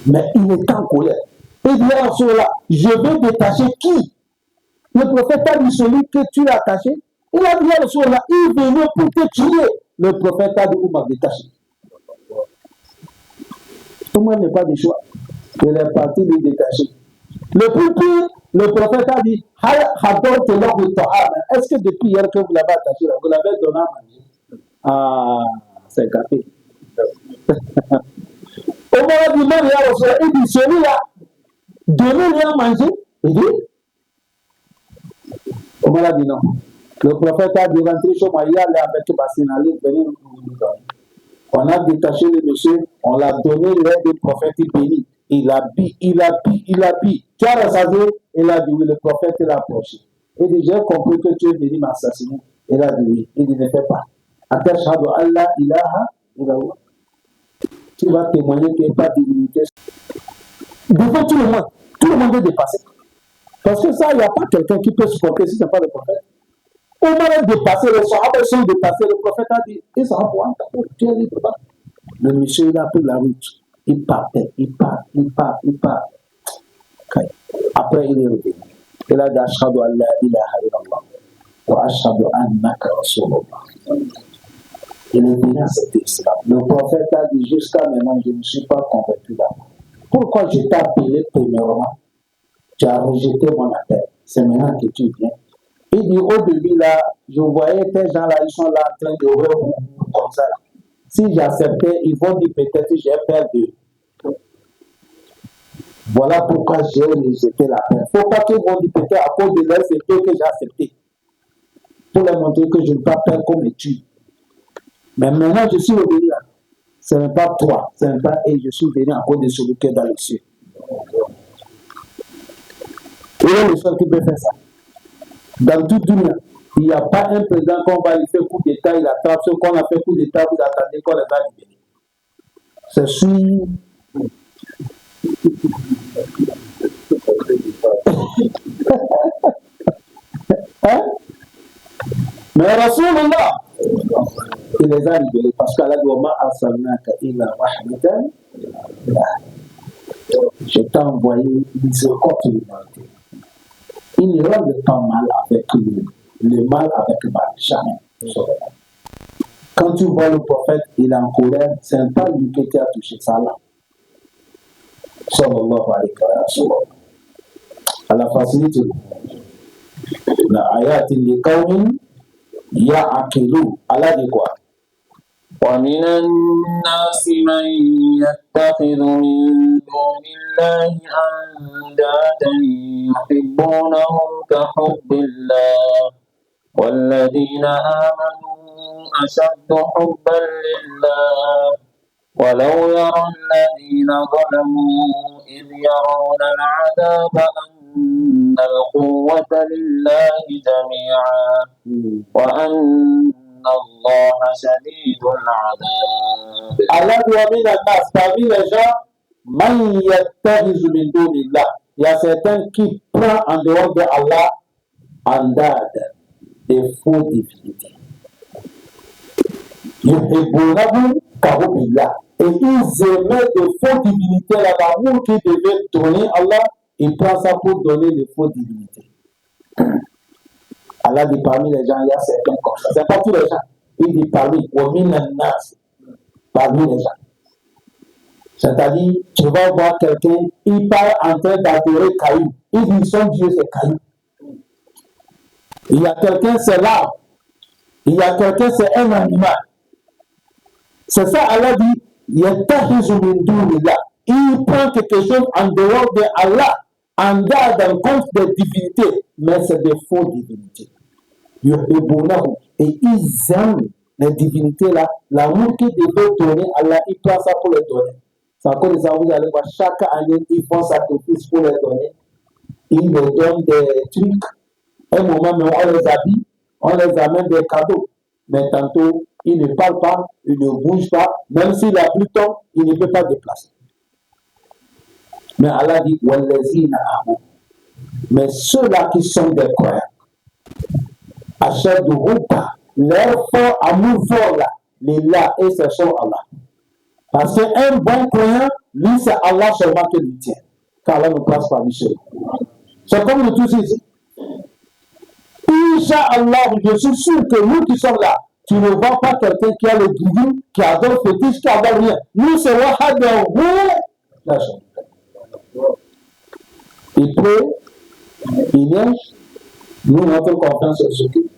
Mais il est en colère. Il dit à cela, je vais détacher qui? Le prophète a dit celui que tu as attaché. Il a dit à cela, il venait pour te tuer. Le prophète a dit Omar détaché. Omar n'est pas de choix. Il est parti de détacher. Le plus pire, le prophète a dit est-ce que depuis hier que vous l'avez attaché, vous l'avez donné à manger? Ah, c'est gâté. Omar a dit même il dit celui-là, donnez-lui à manger. Il dit Omar a dit non. Le prophète a dit rentrez chez moi, il allait avec Bassinali, venez nous donner. On a détaché le monsieur, on l'a donné l'aide du prophète béni. Il a bu. Tu as rassasié? Il a dit oui, le prophète l'a approché. Il dit j'ai compris que tu es venu m'assassiner. Il a dit oui. Il dit ne fais pas. Atashhadu Allah ilaha illallah. Tu vas témoigner qu'il n'y a pas de divinité. Devant tout le monde est dépassé. Parce que ça, il n'y a pas quelqu'un qui peut supporter si ce n'est pas le prophète. Omar est dépassé, les Sahaba sont dépassés. Le prophète a dit et ça va pouvoir tu es libre. Le monsieur, il a pris la route. Il partait, il part. Après, il est revenu. Il a dit Ashhadu an la ilaha illallah wa ashhadu annaka rasulullah. Il est venu accepter l'islam. Le prophète a dit jusqu'à maintenant, je ne suis pas convaincu d'abord. Pourquoi je t'ai appelé premièrement? Tu as rejeté mon appel. C'est maintenant que tu viens. Il dit au début là, je voyais ces gens là, ils sont là en train de ouvrir comme ça. Si j'acceptais, ils vont dire peut-être que j'ai peur d'eux. Voilà pourquoi j'ai rejeté la paix. Il ne faut pas qu'ils vont dire peut-être à cause de leur épée que j'ai accepté. Pour leur montrer que je ne peux pas peur qu'on me tue. Mais maintenant je suis revenu là. Ce n'est pas toi, ce n'est pas et je suis venu à cause de celui qui est dans les cieux. Il est le seul qui peut faire ça. Dans toute dunya, il n'y a pas un président qu'on va lui faire coup d'État, il attrape ceux qu'on a fait coup d'État, vous attendez qu'on les a libérés. C'est sûr. Hein? Mais Rasulullah, il les a libérés parce qu'Allah dit Wama arsalnaka illa rahmatan. Je t'ai envoyé miséricorde sur l'humanité. Il ne règle pas mal avec le mal avec le mal, jamais. Quand tu vois le prophète, il est en colère, ce n'est pas lui qui t'a touché ça là. Sallallahu alayhi wa sallam. À la facilité, la ayat li qawmin ya'qilu. Allah dit quoi? ومن الناس من يتخذ من دون الله أندادا يحبونهم كحب الله والذين آمنوا أشد حبا لله ولو يرى الذين ظلموا إذ يرون العذاب أن القوة لله جميعا وأن Allah shadidul adab. Allah doit mis la masse parmi les gens, man yattahizu min dunillah. Il y a certains qui prennent en dehors de Allah andad, des faux divinités. Yuhibbunahum kahubbillah. Et ils aimaient des faux divinités, là, l'amour qu'ils devaient donner à Allah, ils prennent ça pour donner des faux divinités. Allah dit parmi les gens, il y a certains comme ça. Ce n'est pas tous les gens. Il dit parmi les gens. C'est-à-dire, tu vas voir quelqu'un, il parle en train d'adorer Caillou. Il dit son Dieu, c'est Caillou. Il y a quelqu'un, c'est l'arbre. Il y a quelqu'un, c'est un animal. C'est ça, Allah dit, il prend quelque chose en dehors de Allah, en garde en compte des divinités, mais c'est des faux divinités. Et ils aiment les divinités là, l'amour qu'ils devaient donner à Allah, ils prennent ça pour les donner. C'est encore des ça, vous allez voir, chaque année, ils font sacrifice pour les donner. Ils leur donnent des trucs. Un moment, on les habille, on les amène des cadeaux. Mais tantôt, ils ne parlent pas, ils ne bougent pas, même s'il a plus de temps, il ne peut pas déplacer. Mais Allah dit, Mais ceux-là qui sont des croyants, achètent de Ruka, leur fort amour fort là, les là, et ce sont Allah. Parce qu'un bon croyant, lui, c'est Allah seulement qui lui tient. Car Allah ne passe pas Michel. C'est comme nous tous ici. Inch'Allah, je suis sûr que nous qui sommes là, tu ne vois pas quelqu'un qui a le guidou, qui adore fétiche, qui adore rien. Nous, c'est Wahad la chambre. Il pleut, il neige, nous, notre confiance est sur qui?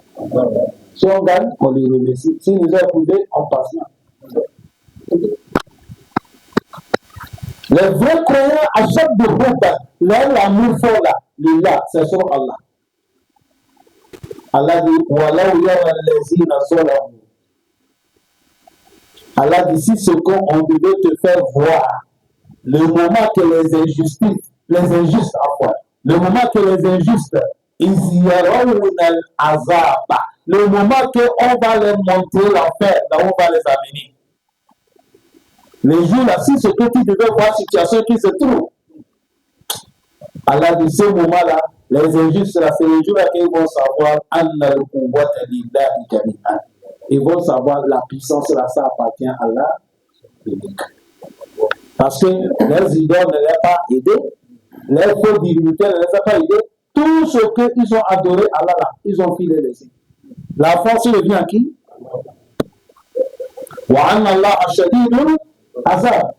Si on gagne, on les remercie. Si nous avons trouvé, on passe là. Les vrais croyants achètent de Bouddha, leur amour fort là, les là, c'est sur Allah. Allah dit, voilà où il y a les Allah dit, si ce qu'on devait te faire voir, le moment que les injustes, le moment que les injustes, ils iront azab, le moment qu'on va les monter l'enfer, là on va les amener. Les jours là, si ce que tu devais voir, situation qui se trouve, Allah dit, ce moment-là, les injustes là, c'est les jours là qu'ils vont savoir, ils vont savoir la puissance là, ça appartient à Allah. Parce que les idoles ne les ont pas aidés, les faux divinités ne les ont pas aidés. Tout ce qu'ils ont adoré Allah là, ils ont filé les yeux. La force revient à qui? Wa anna Allah ashadidul azab.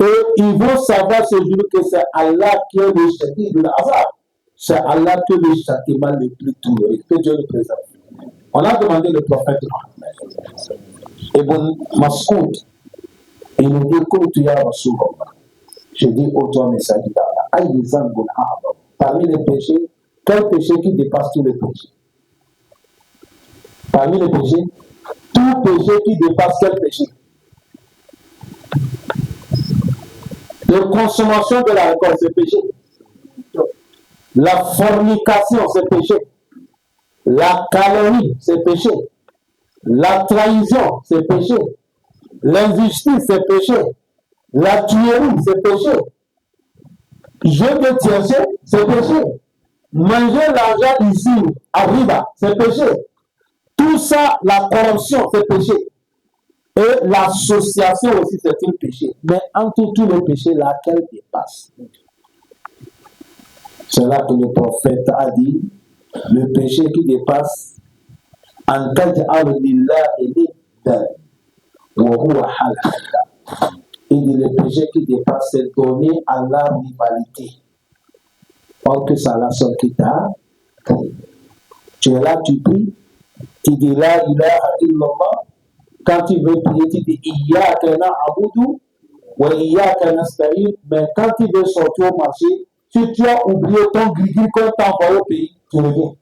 Et ils vont savoir ce jour que c'est Allah qui est le shadidul azab. C'est Allah qui est le châtiment le plus douloureux. Que Dieu le présente. On a demandé le prophète Ibn Mas'ud. Il nous dit, écoute, ya Rasulullah. Je dis au toi, messager d'Allah, parmi les péchés, quel péché qui dépasse tous les péchés? Parmi les péchés, tout péché qui dépasse quel péché? De consommation de l'alcool, c'est péché. La fornication, c'est péché. La calomnie, c'est péché. La trahison, c'est péché. L'injustice, c'est péché. La tuerie, c'est péché. Jeu de tiercé, c'est péché. Manger l'argent ici, à riba, c'est péché. Tout ça, la corruption, c'est péché. Et l'association aussi, c'est un péché. Mais entre tous les péchés, laquelle dépasse? C'est là que le prophète a dit, le péché qui dépasse, en taj'al lillahi niddan wa huwa halal. Il dit le péché qui dépasse, c'est donner à la rivalité. Or que ça la seule qui t'a créé. Tu es là, tu pries, tu dis la ilaha illallah. Quand tu veux prier, tu dis iyyaka na'budu wa iyyaka nasta'in. Mais quand tu veux sortir au marché, si tu as oublié ton grigri quand tu as envoyé au pays, tu reviens.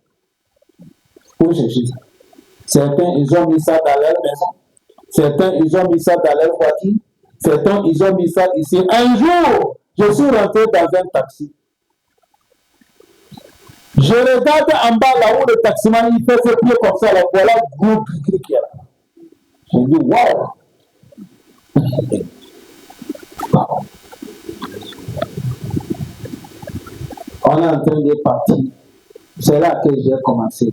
Pour chercher ça. Certains, ils ont mis ça dans leur maison. Certains, ils ont mis ça dans leur voiture. Certains, ils ont mis ça ici. Un jour, je suis rentré dans un taxi. Je regarde en bas là où le taximan il fait ses pieds comme ça. Là, voilà le gros grigri qui est là. Je me dis, waouh! On est en train de partir. C'est là que j'ai commencé.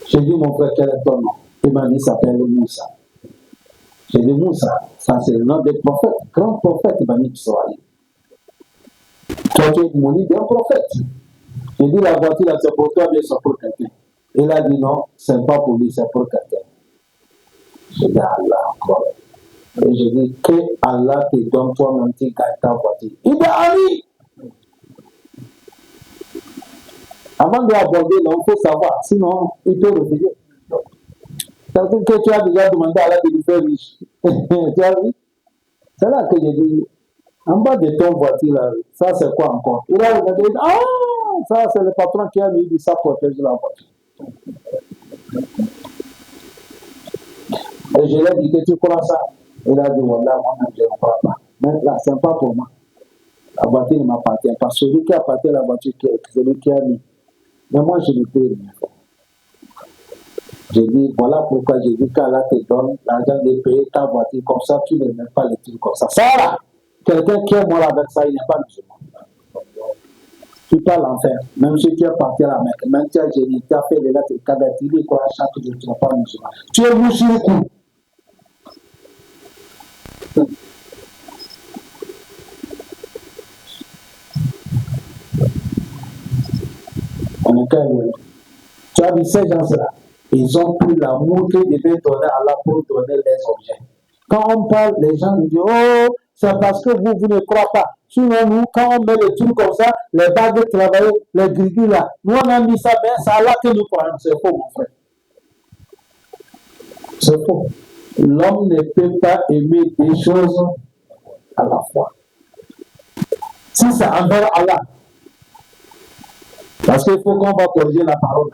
J'ai dit, mon frère, quel est ton nom? Il m'a dit, il s'appelle Moussa. J'ai dit, Moussa, ça c'est le nom des prophètes, grand prophète Bani Israël. Toi, tu es mon idée d'un prophète. J'ai dit, la voiture, là, c'est pour toi, bien c'est pour quelqu'un. Il a dit, non, c'est pas pour lui, c'est pour quelqu'un. J'ai dit, Allah, encore. Et j'ai dit, que Allah te donne toi-même, tu gagnes ta voiture. Il dit, Ali! Avant d'aborder, il faut savoir, sinon, il peut refuser. C'est-à-dire que tu as déjà demandé à Allah de lui faire riche. Tu as vu? C'est là que j'ai dit, en bas de ton voiture, là, ça c'est quoi encore? Il a regardé, ah, ça c'est le patron qui a mis dit ça protège la voiture. Et je lui ai dit que tu crois ça? Il a dit, voilà, moi je ne crois pas. Mais là, c'est pas pour moi. La voiture ne m'appartient pas. Celui qui appartient à la voiture, c'est celui qui a mis. Mais moi, je ne peux rien faire. J'ai dit, voilà pourquoi j'ai dit qu'Allah te donne l'argent de payer ta voiture comme ça, tu ne mets pas les trucs comme ça. Ça là, quelqu'un qui est mort avec ça, il n'est pas musulman. tu pars l'enfer. Même si tu es parti à la Mecque, même si tu as gêné, tu as fait des lettres, tu dis quoi chaque jour, tu ne vas pas musulman. Tu es musulman. Tu as vu ces gens-là, ils ont pris l'amour qu'ils devaient donner à Allah pour donner les objets. Quand on parle, les gens nous disent, oh, c'est parce que vous ne croyez pas. Sinon, nous, quand on met les trucs comme ça, les bagues de travail, les gris là, nous on a mis ça, mais c'est Allah que nous croyons. C'est faux, mon frère. C'est faux. L'homme ne peut pas aimer des choses à la fois. Si c'est envers Allah, parce qu'il faut qu'on va corriger la parole.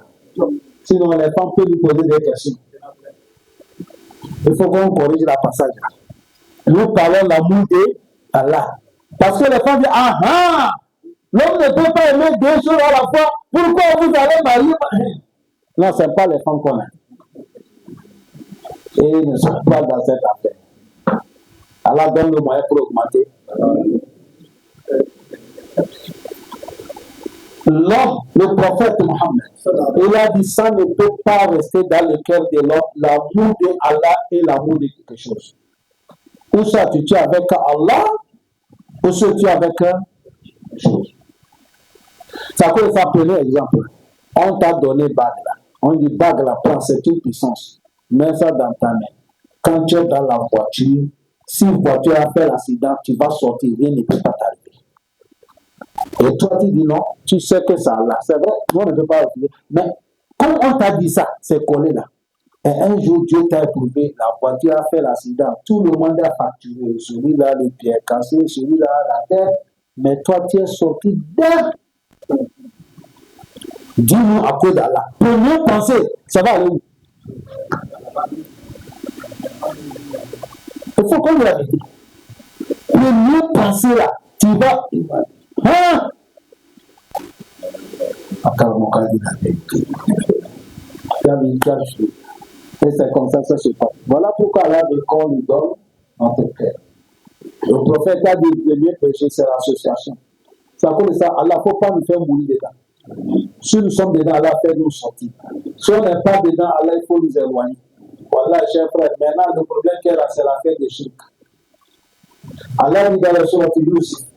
Sinon, les femmes peuvent nous poser des questions. Il faut qu'on corrige la passage. Nous parlons l'amour d'Allah. Parce que les femmes disent, ah ah, l'homme ne peut pas aimer deux choses à la fois. Pourquoi vous allez marier? Non, ce n'est pas les femmes qu'on a. Et ils ne sont pas dans cette affaire. Allah donne le moyen pour augmenter. L'homme, le prophète Mohammed, il a dit ça ne peut pas rester dans le cœur de l'homme, l'amour d'Allah et l'amour de quelque chose. Ou ça tu es avec Allah, ou ça tu es avec quelque chose. Ça peut être un premier exemple. On t'a donné bague là. On dit bague là, prends, c'est une puissance. Mets ça dans ta main. Quand tu es dans la voiture, si la voiture a fait l'accident, tu vas sortir, rien ne peut pas t'arriver. Et toi, tu dis non, tu sais que ça là. C'est vrai, nous on ne peut pas refuser. Mais comme on t'a dit ça, c'est collé là. Et un jour, Dieu t'a éprouvé, la voiture a fait l'accident. Tout le monde a facturé. Celui-là, les pieds cassés, celui-là, la tête. Mais toi, tu es sorti d'elle. Dis-nous à cause d'Allah. Première pensée, ça va aller où? Il faut qu'on le dise. Première pensée là, tu vas. Hein? Et c'est comme ça que ça se passe. Voilà pourquoi Allah veut qu'on lui donne notre cœur. Le prophète a dit le mieux péché, c'est l'association. C'est à cause de ça, Allah ne faut pas nous faire mourir dedans. Si nous sommes dedans, Allah fait nous sortir. Si on n'est pas dedans, Allah il faut nous éloigner. Voilà, chers frères, maintenant le problème qu'il y a là, c'est l'affaire des shirk. Allah dit dans la sourate Yusuf,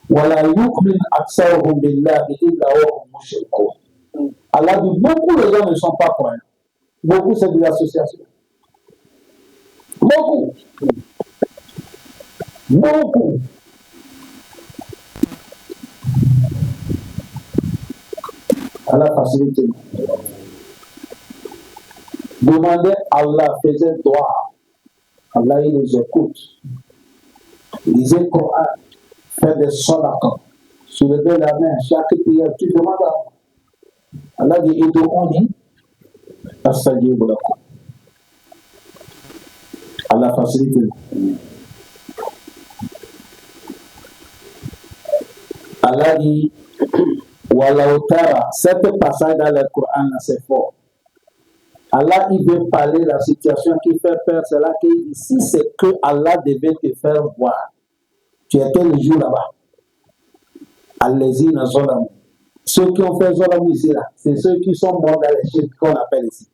وَلَا يُؤْمِنْ أَكْثَرُهُمْ بِاللَّهِ إِلَّا وَهُمْ مُشْرِكُونَ. Allah dit beaucoup de gens ne sont pas croyants. Beaucoup c'est de l'association. Beaucoup. Beaucoup. Allah facilite. Demandez Allah, faisait droit. Allah il nous écoute. Lisez le Coran. Faites des solacons. Soulevez la main. Chaque prière, tu demandes à Allah. Allah dit Idouni. Astajibu lakum. Allah facilite. Allah dit Walautara. Cette passage dans le Coran, c'est fort. Allah, il veut parler de la situation qui fait peur. C'est là qu'il dit si c'est que Allah devait te faire voir, tu étais le jour là-bas. Allez-y, Zolam. Ceux qui ont fait Zolam ici, là, c'est ceux qui sont morts dans les chiffres qu'on appelle ici.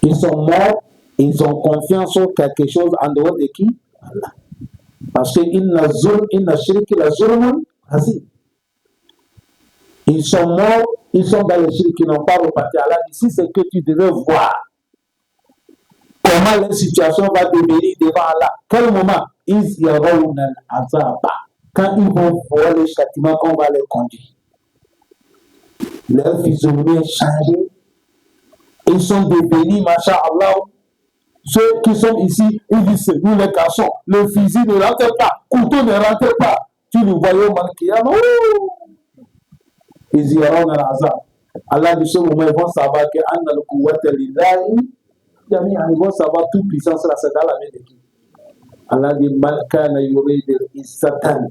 Ils sont morts, ils ont confiance en quelque chose en dehors de qui? Allah. Parce que ils sont morts, ils sont dans les chiffres qui n'ont pas reparti. Allah dit si c'est que tu devais voir comment la situation va devenir devant Allah. Quel moment? Quand ils vont voir les châtiments qu'on va les conduire. Leur physionomie est changée. Ils sont devenus, masha'Allah. Ceux qui sont ici, ils disent nous les garçons, le fusil ne rentre pas, couteau ne rentre pas. Tu le voyais au Malkiyama. Ils iront dans l'azab. Allah dit ce moment, ils vont savoir que Anna le Kouwata Lillahi. Ils vont savoir toute puissance là, c'est dans la main de qui? Allah dit Malkana yurid al-izzatan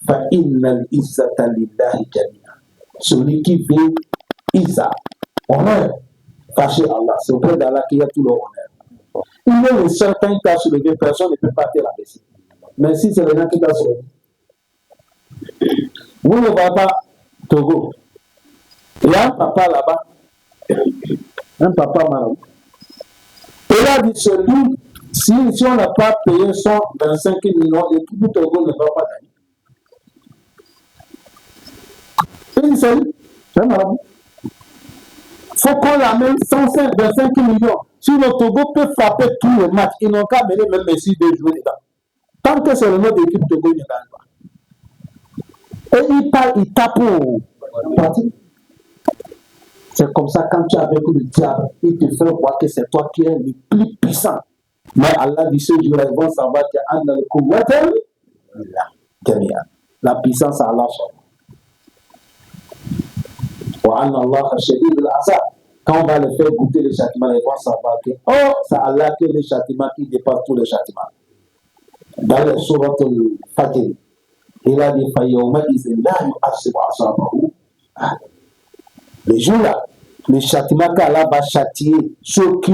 fa innal izzata lillahi jami'a. Celui qui veut Isa, honneur, fâché Allah, c'est auprès d'Allah qu'il y a tout le honneur. Il est le seul temps qui a soulevé, personne ne peut pas te rabaisser. Mais si c'est le gens qui t'a soulevé, Vous ne voyez pas Togo. Il y a un papa là-bas, un papa marabout. Il a dit celui, si on n'a pas payé 125 millions, l'équipe du Togo ne va pas gagner. Il dit c'est un marabout. Il faut qu'on l'amène 125 millions. Si le Togo peut frapper tous les matchs, ils n'ont qu'à mener même Messi de jouer dedans. Tant que c'est le nom de l'équipe Togo, il ne gagne pas. Et il parle, il tape au parti. C'est comme ça, quand tu es avec le diable, il te fait voir que c'est toi qui es le plus puissant. Mais Allah dit ce jour-là, ils vont savoir que la puissance à Allah. Quand on va le faire goûter le châtiment, ils vont savoir que c'est Allah qui est le châtiment qui dépasse tous les châtiments. Dans le surat al-Fajr, il a dit le jour-là, le châtiment qu'Allah va châtier ceux qui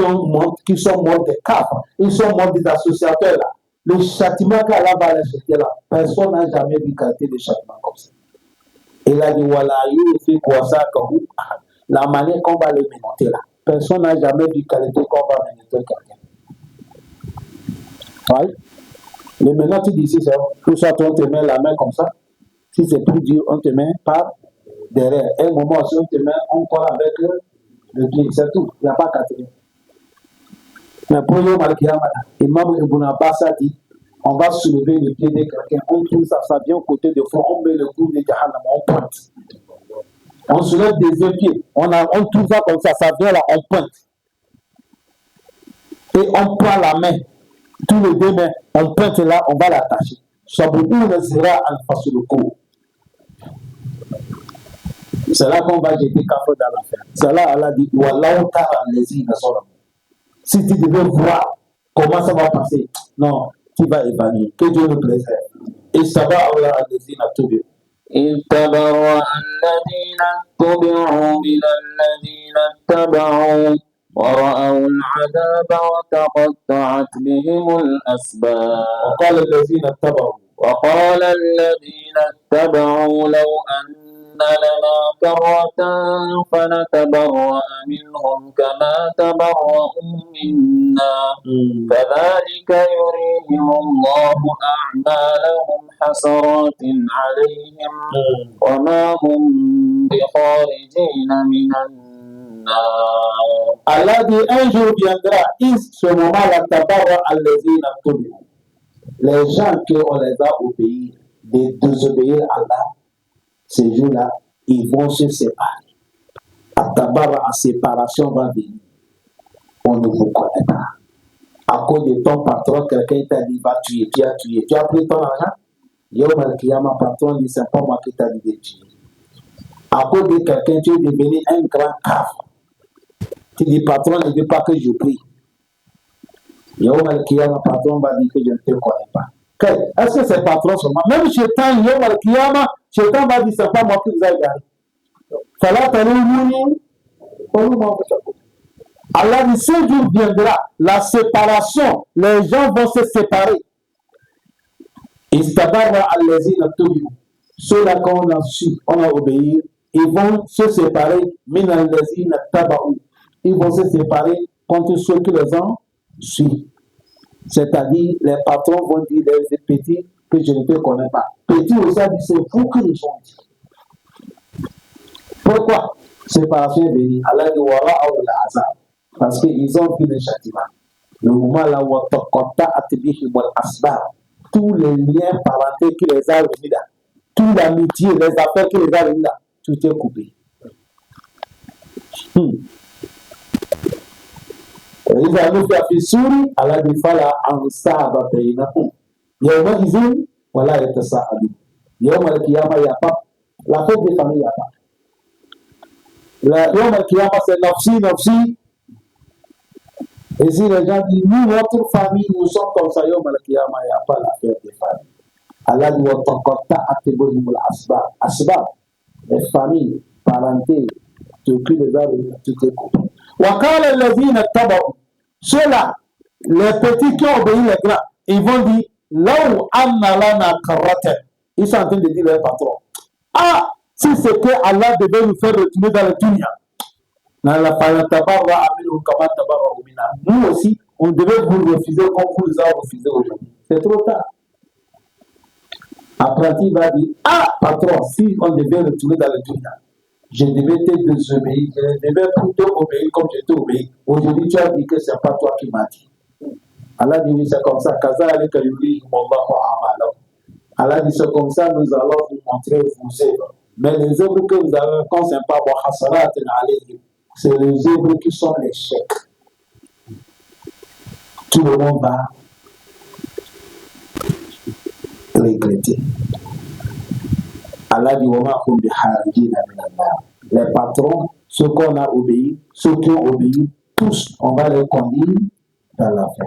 sont morts des caves, ils sont morts des associateurs là. Le châtiment qu'Allah va les châtier là, personne n'a jamais vu qualité de châtiment comme ça. Il a dit la manière qu'on va les ménoter là, personne n'a jamais vu qualité qu'on va ménoter quelqu'un. Ouais. Les menottes d'ici, c'est tout ça, on te met la main comme ça. Si c'est plus dur, on te met par derrière. Et un moment aussi, on te met encore avec le pied. C'est tout. Il n'y a pas qu'à tenir. Mais pour Yom Al-Kiyama, Imam Ibn Abbas a dit on va soulever le pied de quelqu'un. On trouve ça, ça vient au côté de fond. On met le cou de Jahannam, on pointe. On soulève des deux pieds. On trouve ça comme ça, ça vient là, on pointe. Et on prend la main. Tous les deux mains, on pointe là, on va l'attacher. C'est là qu'on va jeter Kafo dans l'enfer. C'est là Allah dit si tu devais voir comment ça va passer, non, tu vas évanouir. Que Dieu nous préserve. Et ça va Allah al-Lazina Toubir. إذ تبرأ الذين اتبعوا من الذين اتبعوا ورأوا العذاب وتقطعت بهم الأسباب. وقال الذين اتبعوا لو أن لنا كرة فنتبرأ منهم كما تبرأوا منا كذلك يريهم الله أعمالهم حسرات عليهم وما هم بخارجين من النار. Allah dit un jour viendra, ce moment-là, les gens qui on les a obéis, de désobéir à Allah, ces jours-là, ils vont se séparer. À séparation va venir. On ne vous connaît pas. À cause de ton patron, quelqu'un t'a dit va tuer, tu as tué. Tu as pris ton argent. Yom al-Kiyama, patron dit c'est pas moi qui t'a dit de tuer. À cause de quelqu'un, tu es devenu un grand cave. Tu dis patron ne veut pas que je prie. Yom al-Kiyama, patron va dire que je ne te connais pas. Est-ce que c'est patron seulement? Même Shaitan, Yom al-Kiyama, Shaitan va dire c'est pas moi qui vous ai gagné. Allah dit ce jour viendra, la séparation, les gens vont se séparer. Ceux-là qu'on a su, on a obéi, ils vont se séparer. Ils vont se séparer contre ceux qui les ont suivis. C'est-à-dire, les patrons vont dire les petits que je ne te connais pas. Petits aussi, c'est vous qui les ont dit. Pourquoi? Séparation est venue. Allah dit parce qu'ils ont vu le châtiment. Le moment là où tous les liens parentés qui les a réunis là, toute l'amitié, les affaires qui les a réunis là, tout est coupé. إذا نفخ في الصور الذي فلا أنساب بينهم يومئذ ولا يتساءلون يوم القيامة يا باب la fête des familles يا باب يوم القيامة c'est nafsi. Et si les gens disent nous notre famille nous sommes comme ça يوم القيامة il n'y a pas la fête des familles. Allah dit وتقطعت بهم الأسباب les familles parentés tout les arbres tout est coupé. وقال الذين اتبعوا ceux-là, les petits qui ont obéi les grands, ils vont dire, là où Anna lana karate, ils sont en train de dire leur patron, Ah, si c'est que Allah devait nous faire retourner dans le dunya, nous aussi, on devait vous refuser comme vous nous avez refusé aujourd'hui. C'est trop tard. Apprenti va dire, ah, patron, si on devait retourner dans le dunya, je devais te désobéir, je devais plutôt obéir comme je t'ai obéi. Aujourd'hui, tu as dit que ce n'est pas toi qui m'as dit. Allah dit, oui, c'est comme ça. Allah dit, c'est comme ça, nous allons vous montrer vos œuvres. Mais les œuvres que vous avez, quand ce n'est pas bon, c'est les œuvres qui sont l'échec. Tout le monde va regretter. Allah dit, les patrons, ceux qu'on a obéi, ceux qui ont obéi, tous, on va les conduire dans l'enfer.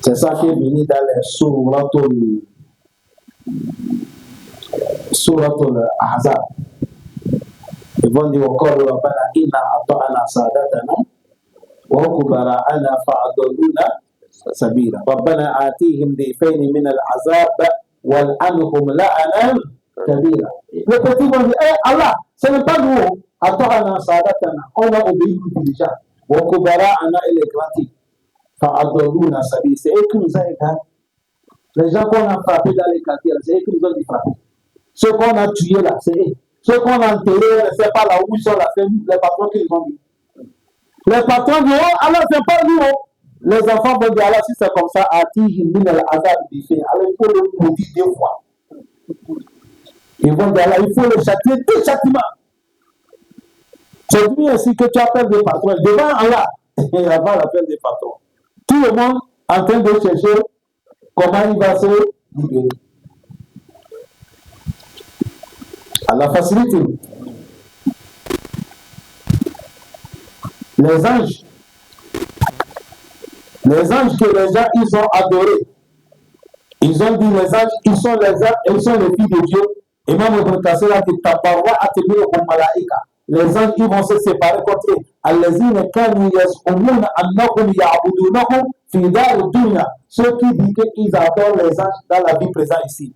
C'est ça qui est venu dans les suratul Ahzab. Ils vont dire encore, Rabbana inna ata'ana sadatana wa kubara'ana fa'adalluna sabila. Rabbana atihim difayni min al-azab wal'anhum la'anan kabira. Le petit vont dire, Allah, ce n'est pas nous, ata'ana sadatana, on a obéi déjà. Wa kubara'ana et les grands. Fa'adalluna sabila. C'est eux qui nous ont égarés. Les gens qu'on a frappés dans les quartiers, c'est eux qui nous ont dit frapper. Ceux qu'on a tués là, c'est eux. Ceux qu'on a enterrés, on ne sait pas là où ils sont là, c'est les patrons qui nous ont dit. Les patrons disent, oh, alors c'est pas nous. Les enfants vont dire, alors si c'est comme ça, Atihim min al-azab bifin. Alors il faut le maudire 2 fois. Ils vont dire, alors il faut le châtier 2 châtiments. C'est lui ainsi que tu appelles des patrons. Devant Allah, il n'y a pas l'appel des patrons. Tout le monde en train de chercher comment il va se libérer. Allah facilite. Les anges que les gens ils ont adorés, ils ont dit les anges, ils sont les filles de Dieu. Et même Ibn Kassir a dit Tabarwa atbiru malaika. Les anges ils vont se séparer contre eux. Allazina kanu yaz'umuna annahum ya'budunahum fi dar dunya. Ceux qui disent qu'ils adorent les anges dans la vie présente ici.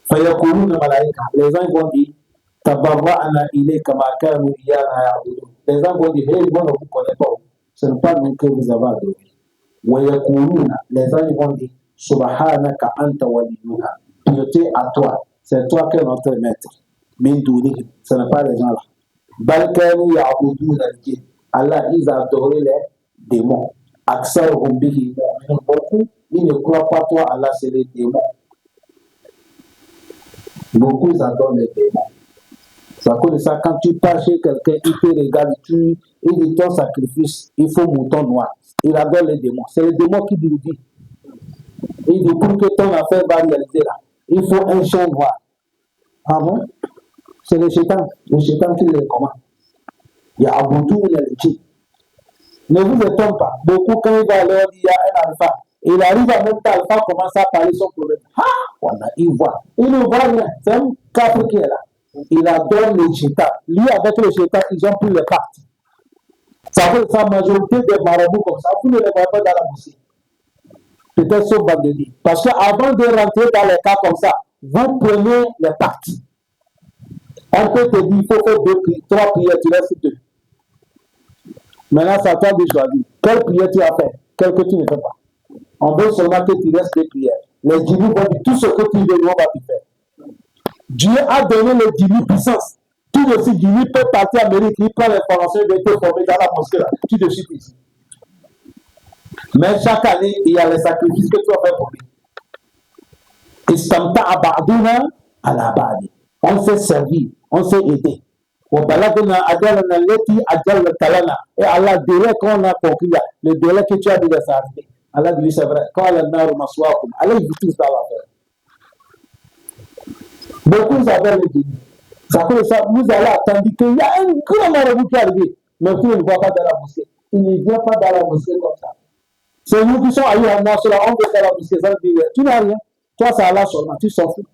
Fayakuluna malaika. Les anges vont dire Tabarwa'ana ilayka ma kanu iyana ya'budun. Les anges vont dire hey, moi ne vous connais pas. Ce n'est pas nous que vous avez adoré. Wayakuluna. Les anges vont dire Subhanaka anta waliyuna. Piété à toi. C'est toi qui es notre maître. Mindouni, ce n'est pas les gens là. Balkani ya'buduna al-jinn. Allah, ils adoraient les démons. Aksarhum bihi mu'minun. Beaucoup, ils ne croient pas toi, Allah, c'est les démons. Beaucoup, ils adorent les démons. C'est à cause de ça, quand tu pars chez quelqu'un, il te regarde, il dit ton sacrifice, il faut mouton noir. Il adore les démons. C'est les démons qui lui disent. Il dit pour que ton affaire va réaliser là, il faut un chien noir. Ah bon? C'est le chétan qui le recommande. Il y a Aboudou et le Djinn. Ne vous étonnez pas, beaucoup quand il va leur dire il y a un alpha, il arrive à même temps, l'alpha commence à parler son problème. Ah, voilà, il voit. Il ne voit rien, c'est un cadre qui est là. Il adore le chétan. Lui, avec le chétan, ils ont pris les cartes. Ça veut dire que la majorité des marabouts comme ça, vous ne les voyez pas dans la mosquée. Peut-être sauf vendredi. Parce qu'avant de rentrer dans les cas comme ça, vous prenez les parties. On peut te dire, il faut faire 3 prières, tu restes 2. Maintenant, c'est à toi de choisir. Quelle prière tu as fait, quelle que tu ne fais pas. On veut seulement que tu restes 2 prières. Les djinnis vont dire, tout ce que tu veux, on va te faire. Dieu a donné les djinnis puissance. Tout de suite, djinni peut partir à Amérique, il prend l'information, il va être formé dans la mosquée, là. Tout de suite ici. Mais chaque année, il y a les sacrifices que tu vas faire pour lui. Istamta abaduna ala abadi. On s'est servi, on s'est aidé. Et Allah, délai qu'on a compris, le délai que tu as dit de s'arrêter. Allah dit, c'est vrai. Quand Allah n'a pas masouakum, Allah il vous tous dans l'affaire. Beaucoup avaient le dit. Ça fait ça, vous allez attendre qu'il y a un grand marabout qui arrive. Mais tu ne le vois pas dans la mosquée. Il ne vient pas dans la mosquée comme ça. C'est nous qui sommes allés en Nasra, on veut faire la mosquée, ça veut dire, tu n'as rien. Toi, c'est Allah seulement, tu s'en fous.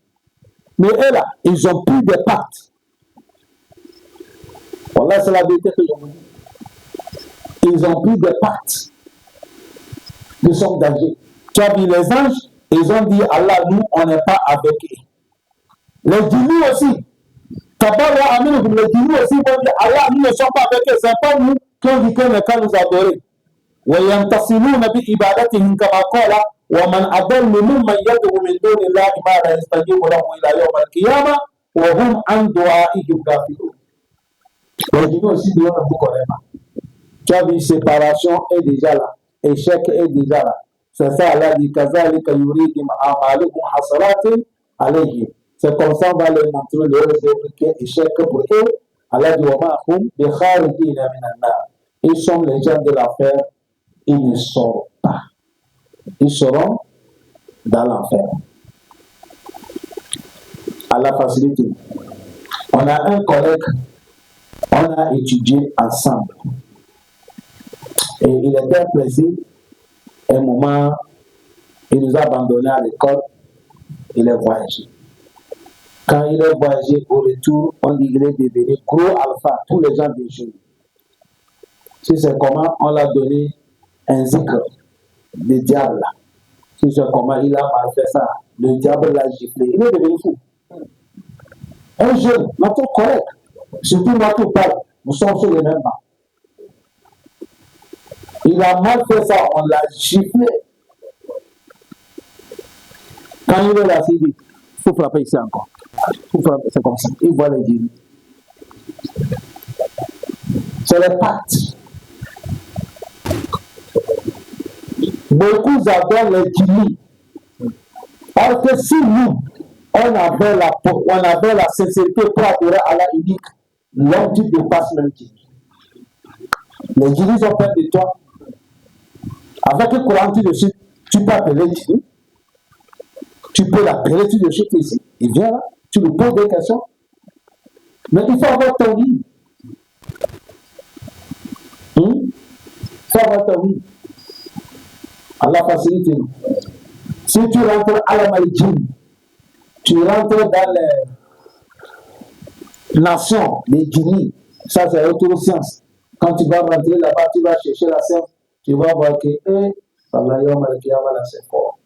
Mais eux là, ils ont pris des pactes. Voilà, c'est la vérité que je vous dis. Ils ont pris des pactes. Ils sont engagés. Tu as vu les anges, ils ont dit Allah, nous, on n'est pas avec eux. Les djinns aussi. Tabarra aminhum, les djinns aussi vont dire Allah, nous ne sommes pas avec eux, ce n'est pas nous qui ont dit qu'on n'est qu'à nous adorer. وينتصرون بعبادتهم كما قال ومن أضل ممن يدعو من دون الله ما لا يستجيب له إلى يوم القيامة وهم عن دعائهم غافلون. Les djinns aussi disent on ne vous connaît pas. Tu as vu, séparation est déjà là, échec est déjà là. C'est ça, Allah dit كذلك يريهم أعمالهم حسرات عليهم. C'est comme ça on va les montrer leurs œuvres qui est échec pour eux. Allah dit وما هم بخارجين من النار. Ils sont les gens de l'enfer. Ils ne sortent pas. Ils seront dans l'enfer. À la facilité. On a un collègue, on a étudié ensemble. Et il était pressé. Un moment, il nous a abandonnés à l'école. Il est voyagé. Quand il est voyagé au retour, on dit qu'il est devenu gros alpha. Tous les gens déjeunent. Si c'est comment, on l'a donné un zikr, le diable. Si c'est comment il a mal fait ça, le diable l'a giflé. Il est devenu fou. Un jeune, notre collègue, surtout notre père, nous sommes sur le même banc. Il a mal fait ça, on l'a giflé. Quand il est là, il dit, il faut frapper ici encore. Il faut frapper, c'est comme ça. Il voit les djinns. C'est le pacte. Beaucoup adorent les djinns. Parce que si nous, on avait la sincérité pour adorer Allah unique, l'homme tu dépasses même djinn. Les djinns ont peur de toi. Avec le Coran, tu peux appeler djinn. Tu peux l'appeler tout de suite ici. Il vient là, tu lui poses des questions. Mais il faut avoir ton vie. Il faut avoir ton vie. Allah facilite. Si tu rentres à la maladie, tu rentres dans les nations, les djinnis, ça c'est autre science. Quand tu vas rentrer là-bas, tu vas chercher la science, tu vas voir que, c'est fort.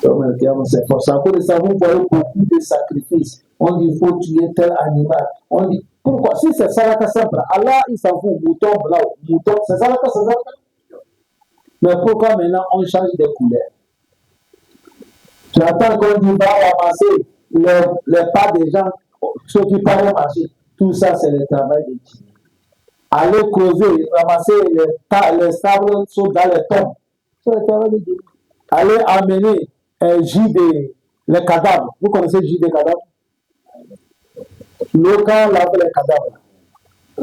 C'est fort. Ça pour ça, vous voyez beaucoup de sacrifices. On dit, il faut tuer tel animal. On dit, pourquoi? Si c'est ça la simple, Allah, il s'en fout, mouton blanc, mouton, c'est ça la simple. Mais pourquoi maintenant on change de couleur? Tu attends qu'on dit va ramasser les pas des gens, ceux qui parlent marcher. Tout ça, c'est le travail des djinns. Aller causer, ramasser les sables dans les tombes. C'est le travail des djinns. Aller amener les cadavres. Vous connaissez le jus des cadavres? L'eau quand on lave les cadavres.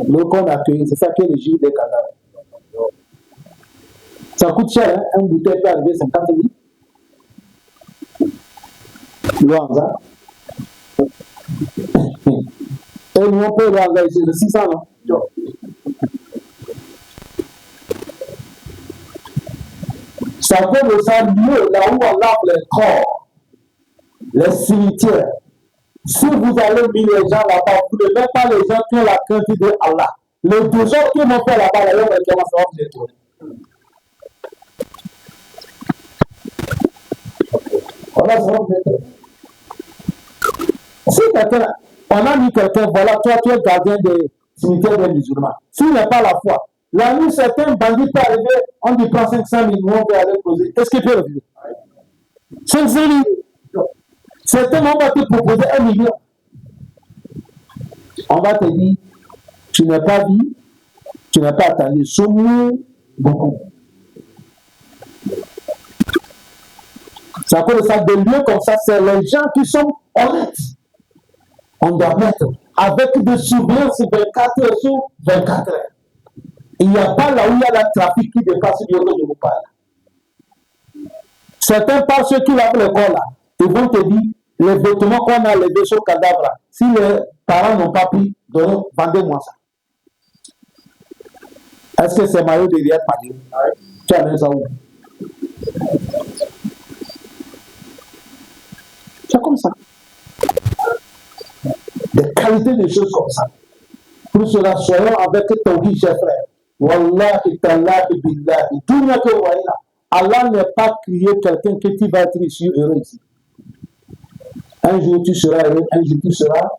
L'eau qu'on a cueilli, c'est ça qui est le jus des cadavres. Ça coûte cher, hein? Un bouteille peut arriver 50 000. Luanza. Et nous, on peut Luanza ici de 600, non? Ça peut le sang mieux là où on lave les corps, les cimetières. Si vous allez mettre les gens là-bas, vous ne mettez pas les gens qui ont la crainte de Allah. Les deux gens qui vont faire là-bas, là, ça va vous détruire. Voilà, ça va vous détruire. Si quelqu'un, on a mis quelqu'un, voilà, toi tu es gardien des cimetières des musulmans. S'il n'est pas la foi, la nuit, certains bandits peuvent arriver, on dit prend 500 000, on peut aller poser. Est-ce qu'il peut refuser? 500 000. Certains on va te proposer 1 million. On va te dire, tu n'es pas vu, tu n'es pas attendu. Sommes-nous beaucoup? Ça peut ça des lieux comme ça, c'est les gens qui sont honnêtes. On doit mettre avec des surveillances 24 heures sur 24 heures. Il n'y a pas là où il y a le trafic qui dépasse le lieu que je vous parle. Certains pas ceux qui lavent le corps là, ils vont te dire les vêtements qu'on a levés sur le cadavre là, si les parents n'ont pas pris, vendez-moi ça. Est-ce que c'est maillot derrière panier? Tu as mis ça où? C'est comme ça. Des qualités de choses comme ça. Pour cela, soyons avec Tawhid, chers frères. Wallahi, tallahi, billahi. Tout le monde que vous voyez là, Allah n'a pas créé quelqu'un qui va être ici heureux ici. Un jour tu seras heureux, un jour tu seras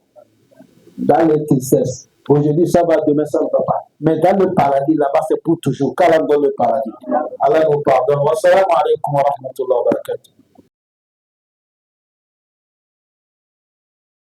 dans les tristesses. Aujourd'hui ça va, demain ça ne va pas. Mais dans le paradis, là-bas c'est pour toujours. Qu'Allah donne le paradis. Allah nous pardonne. Wassalamu alaikum wa rahmatullahi wa barakatuh.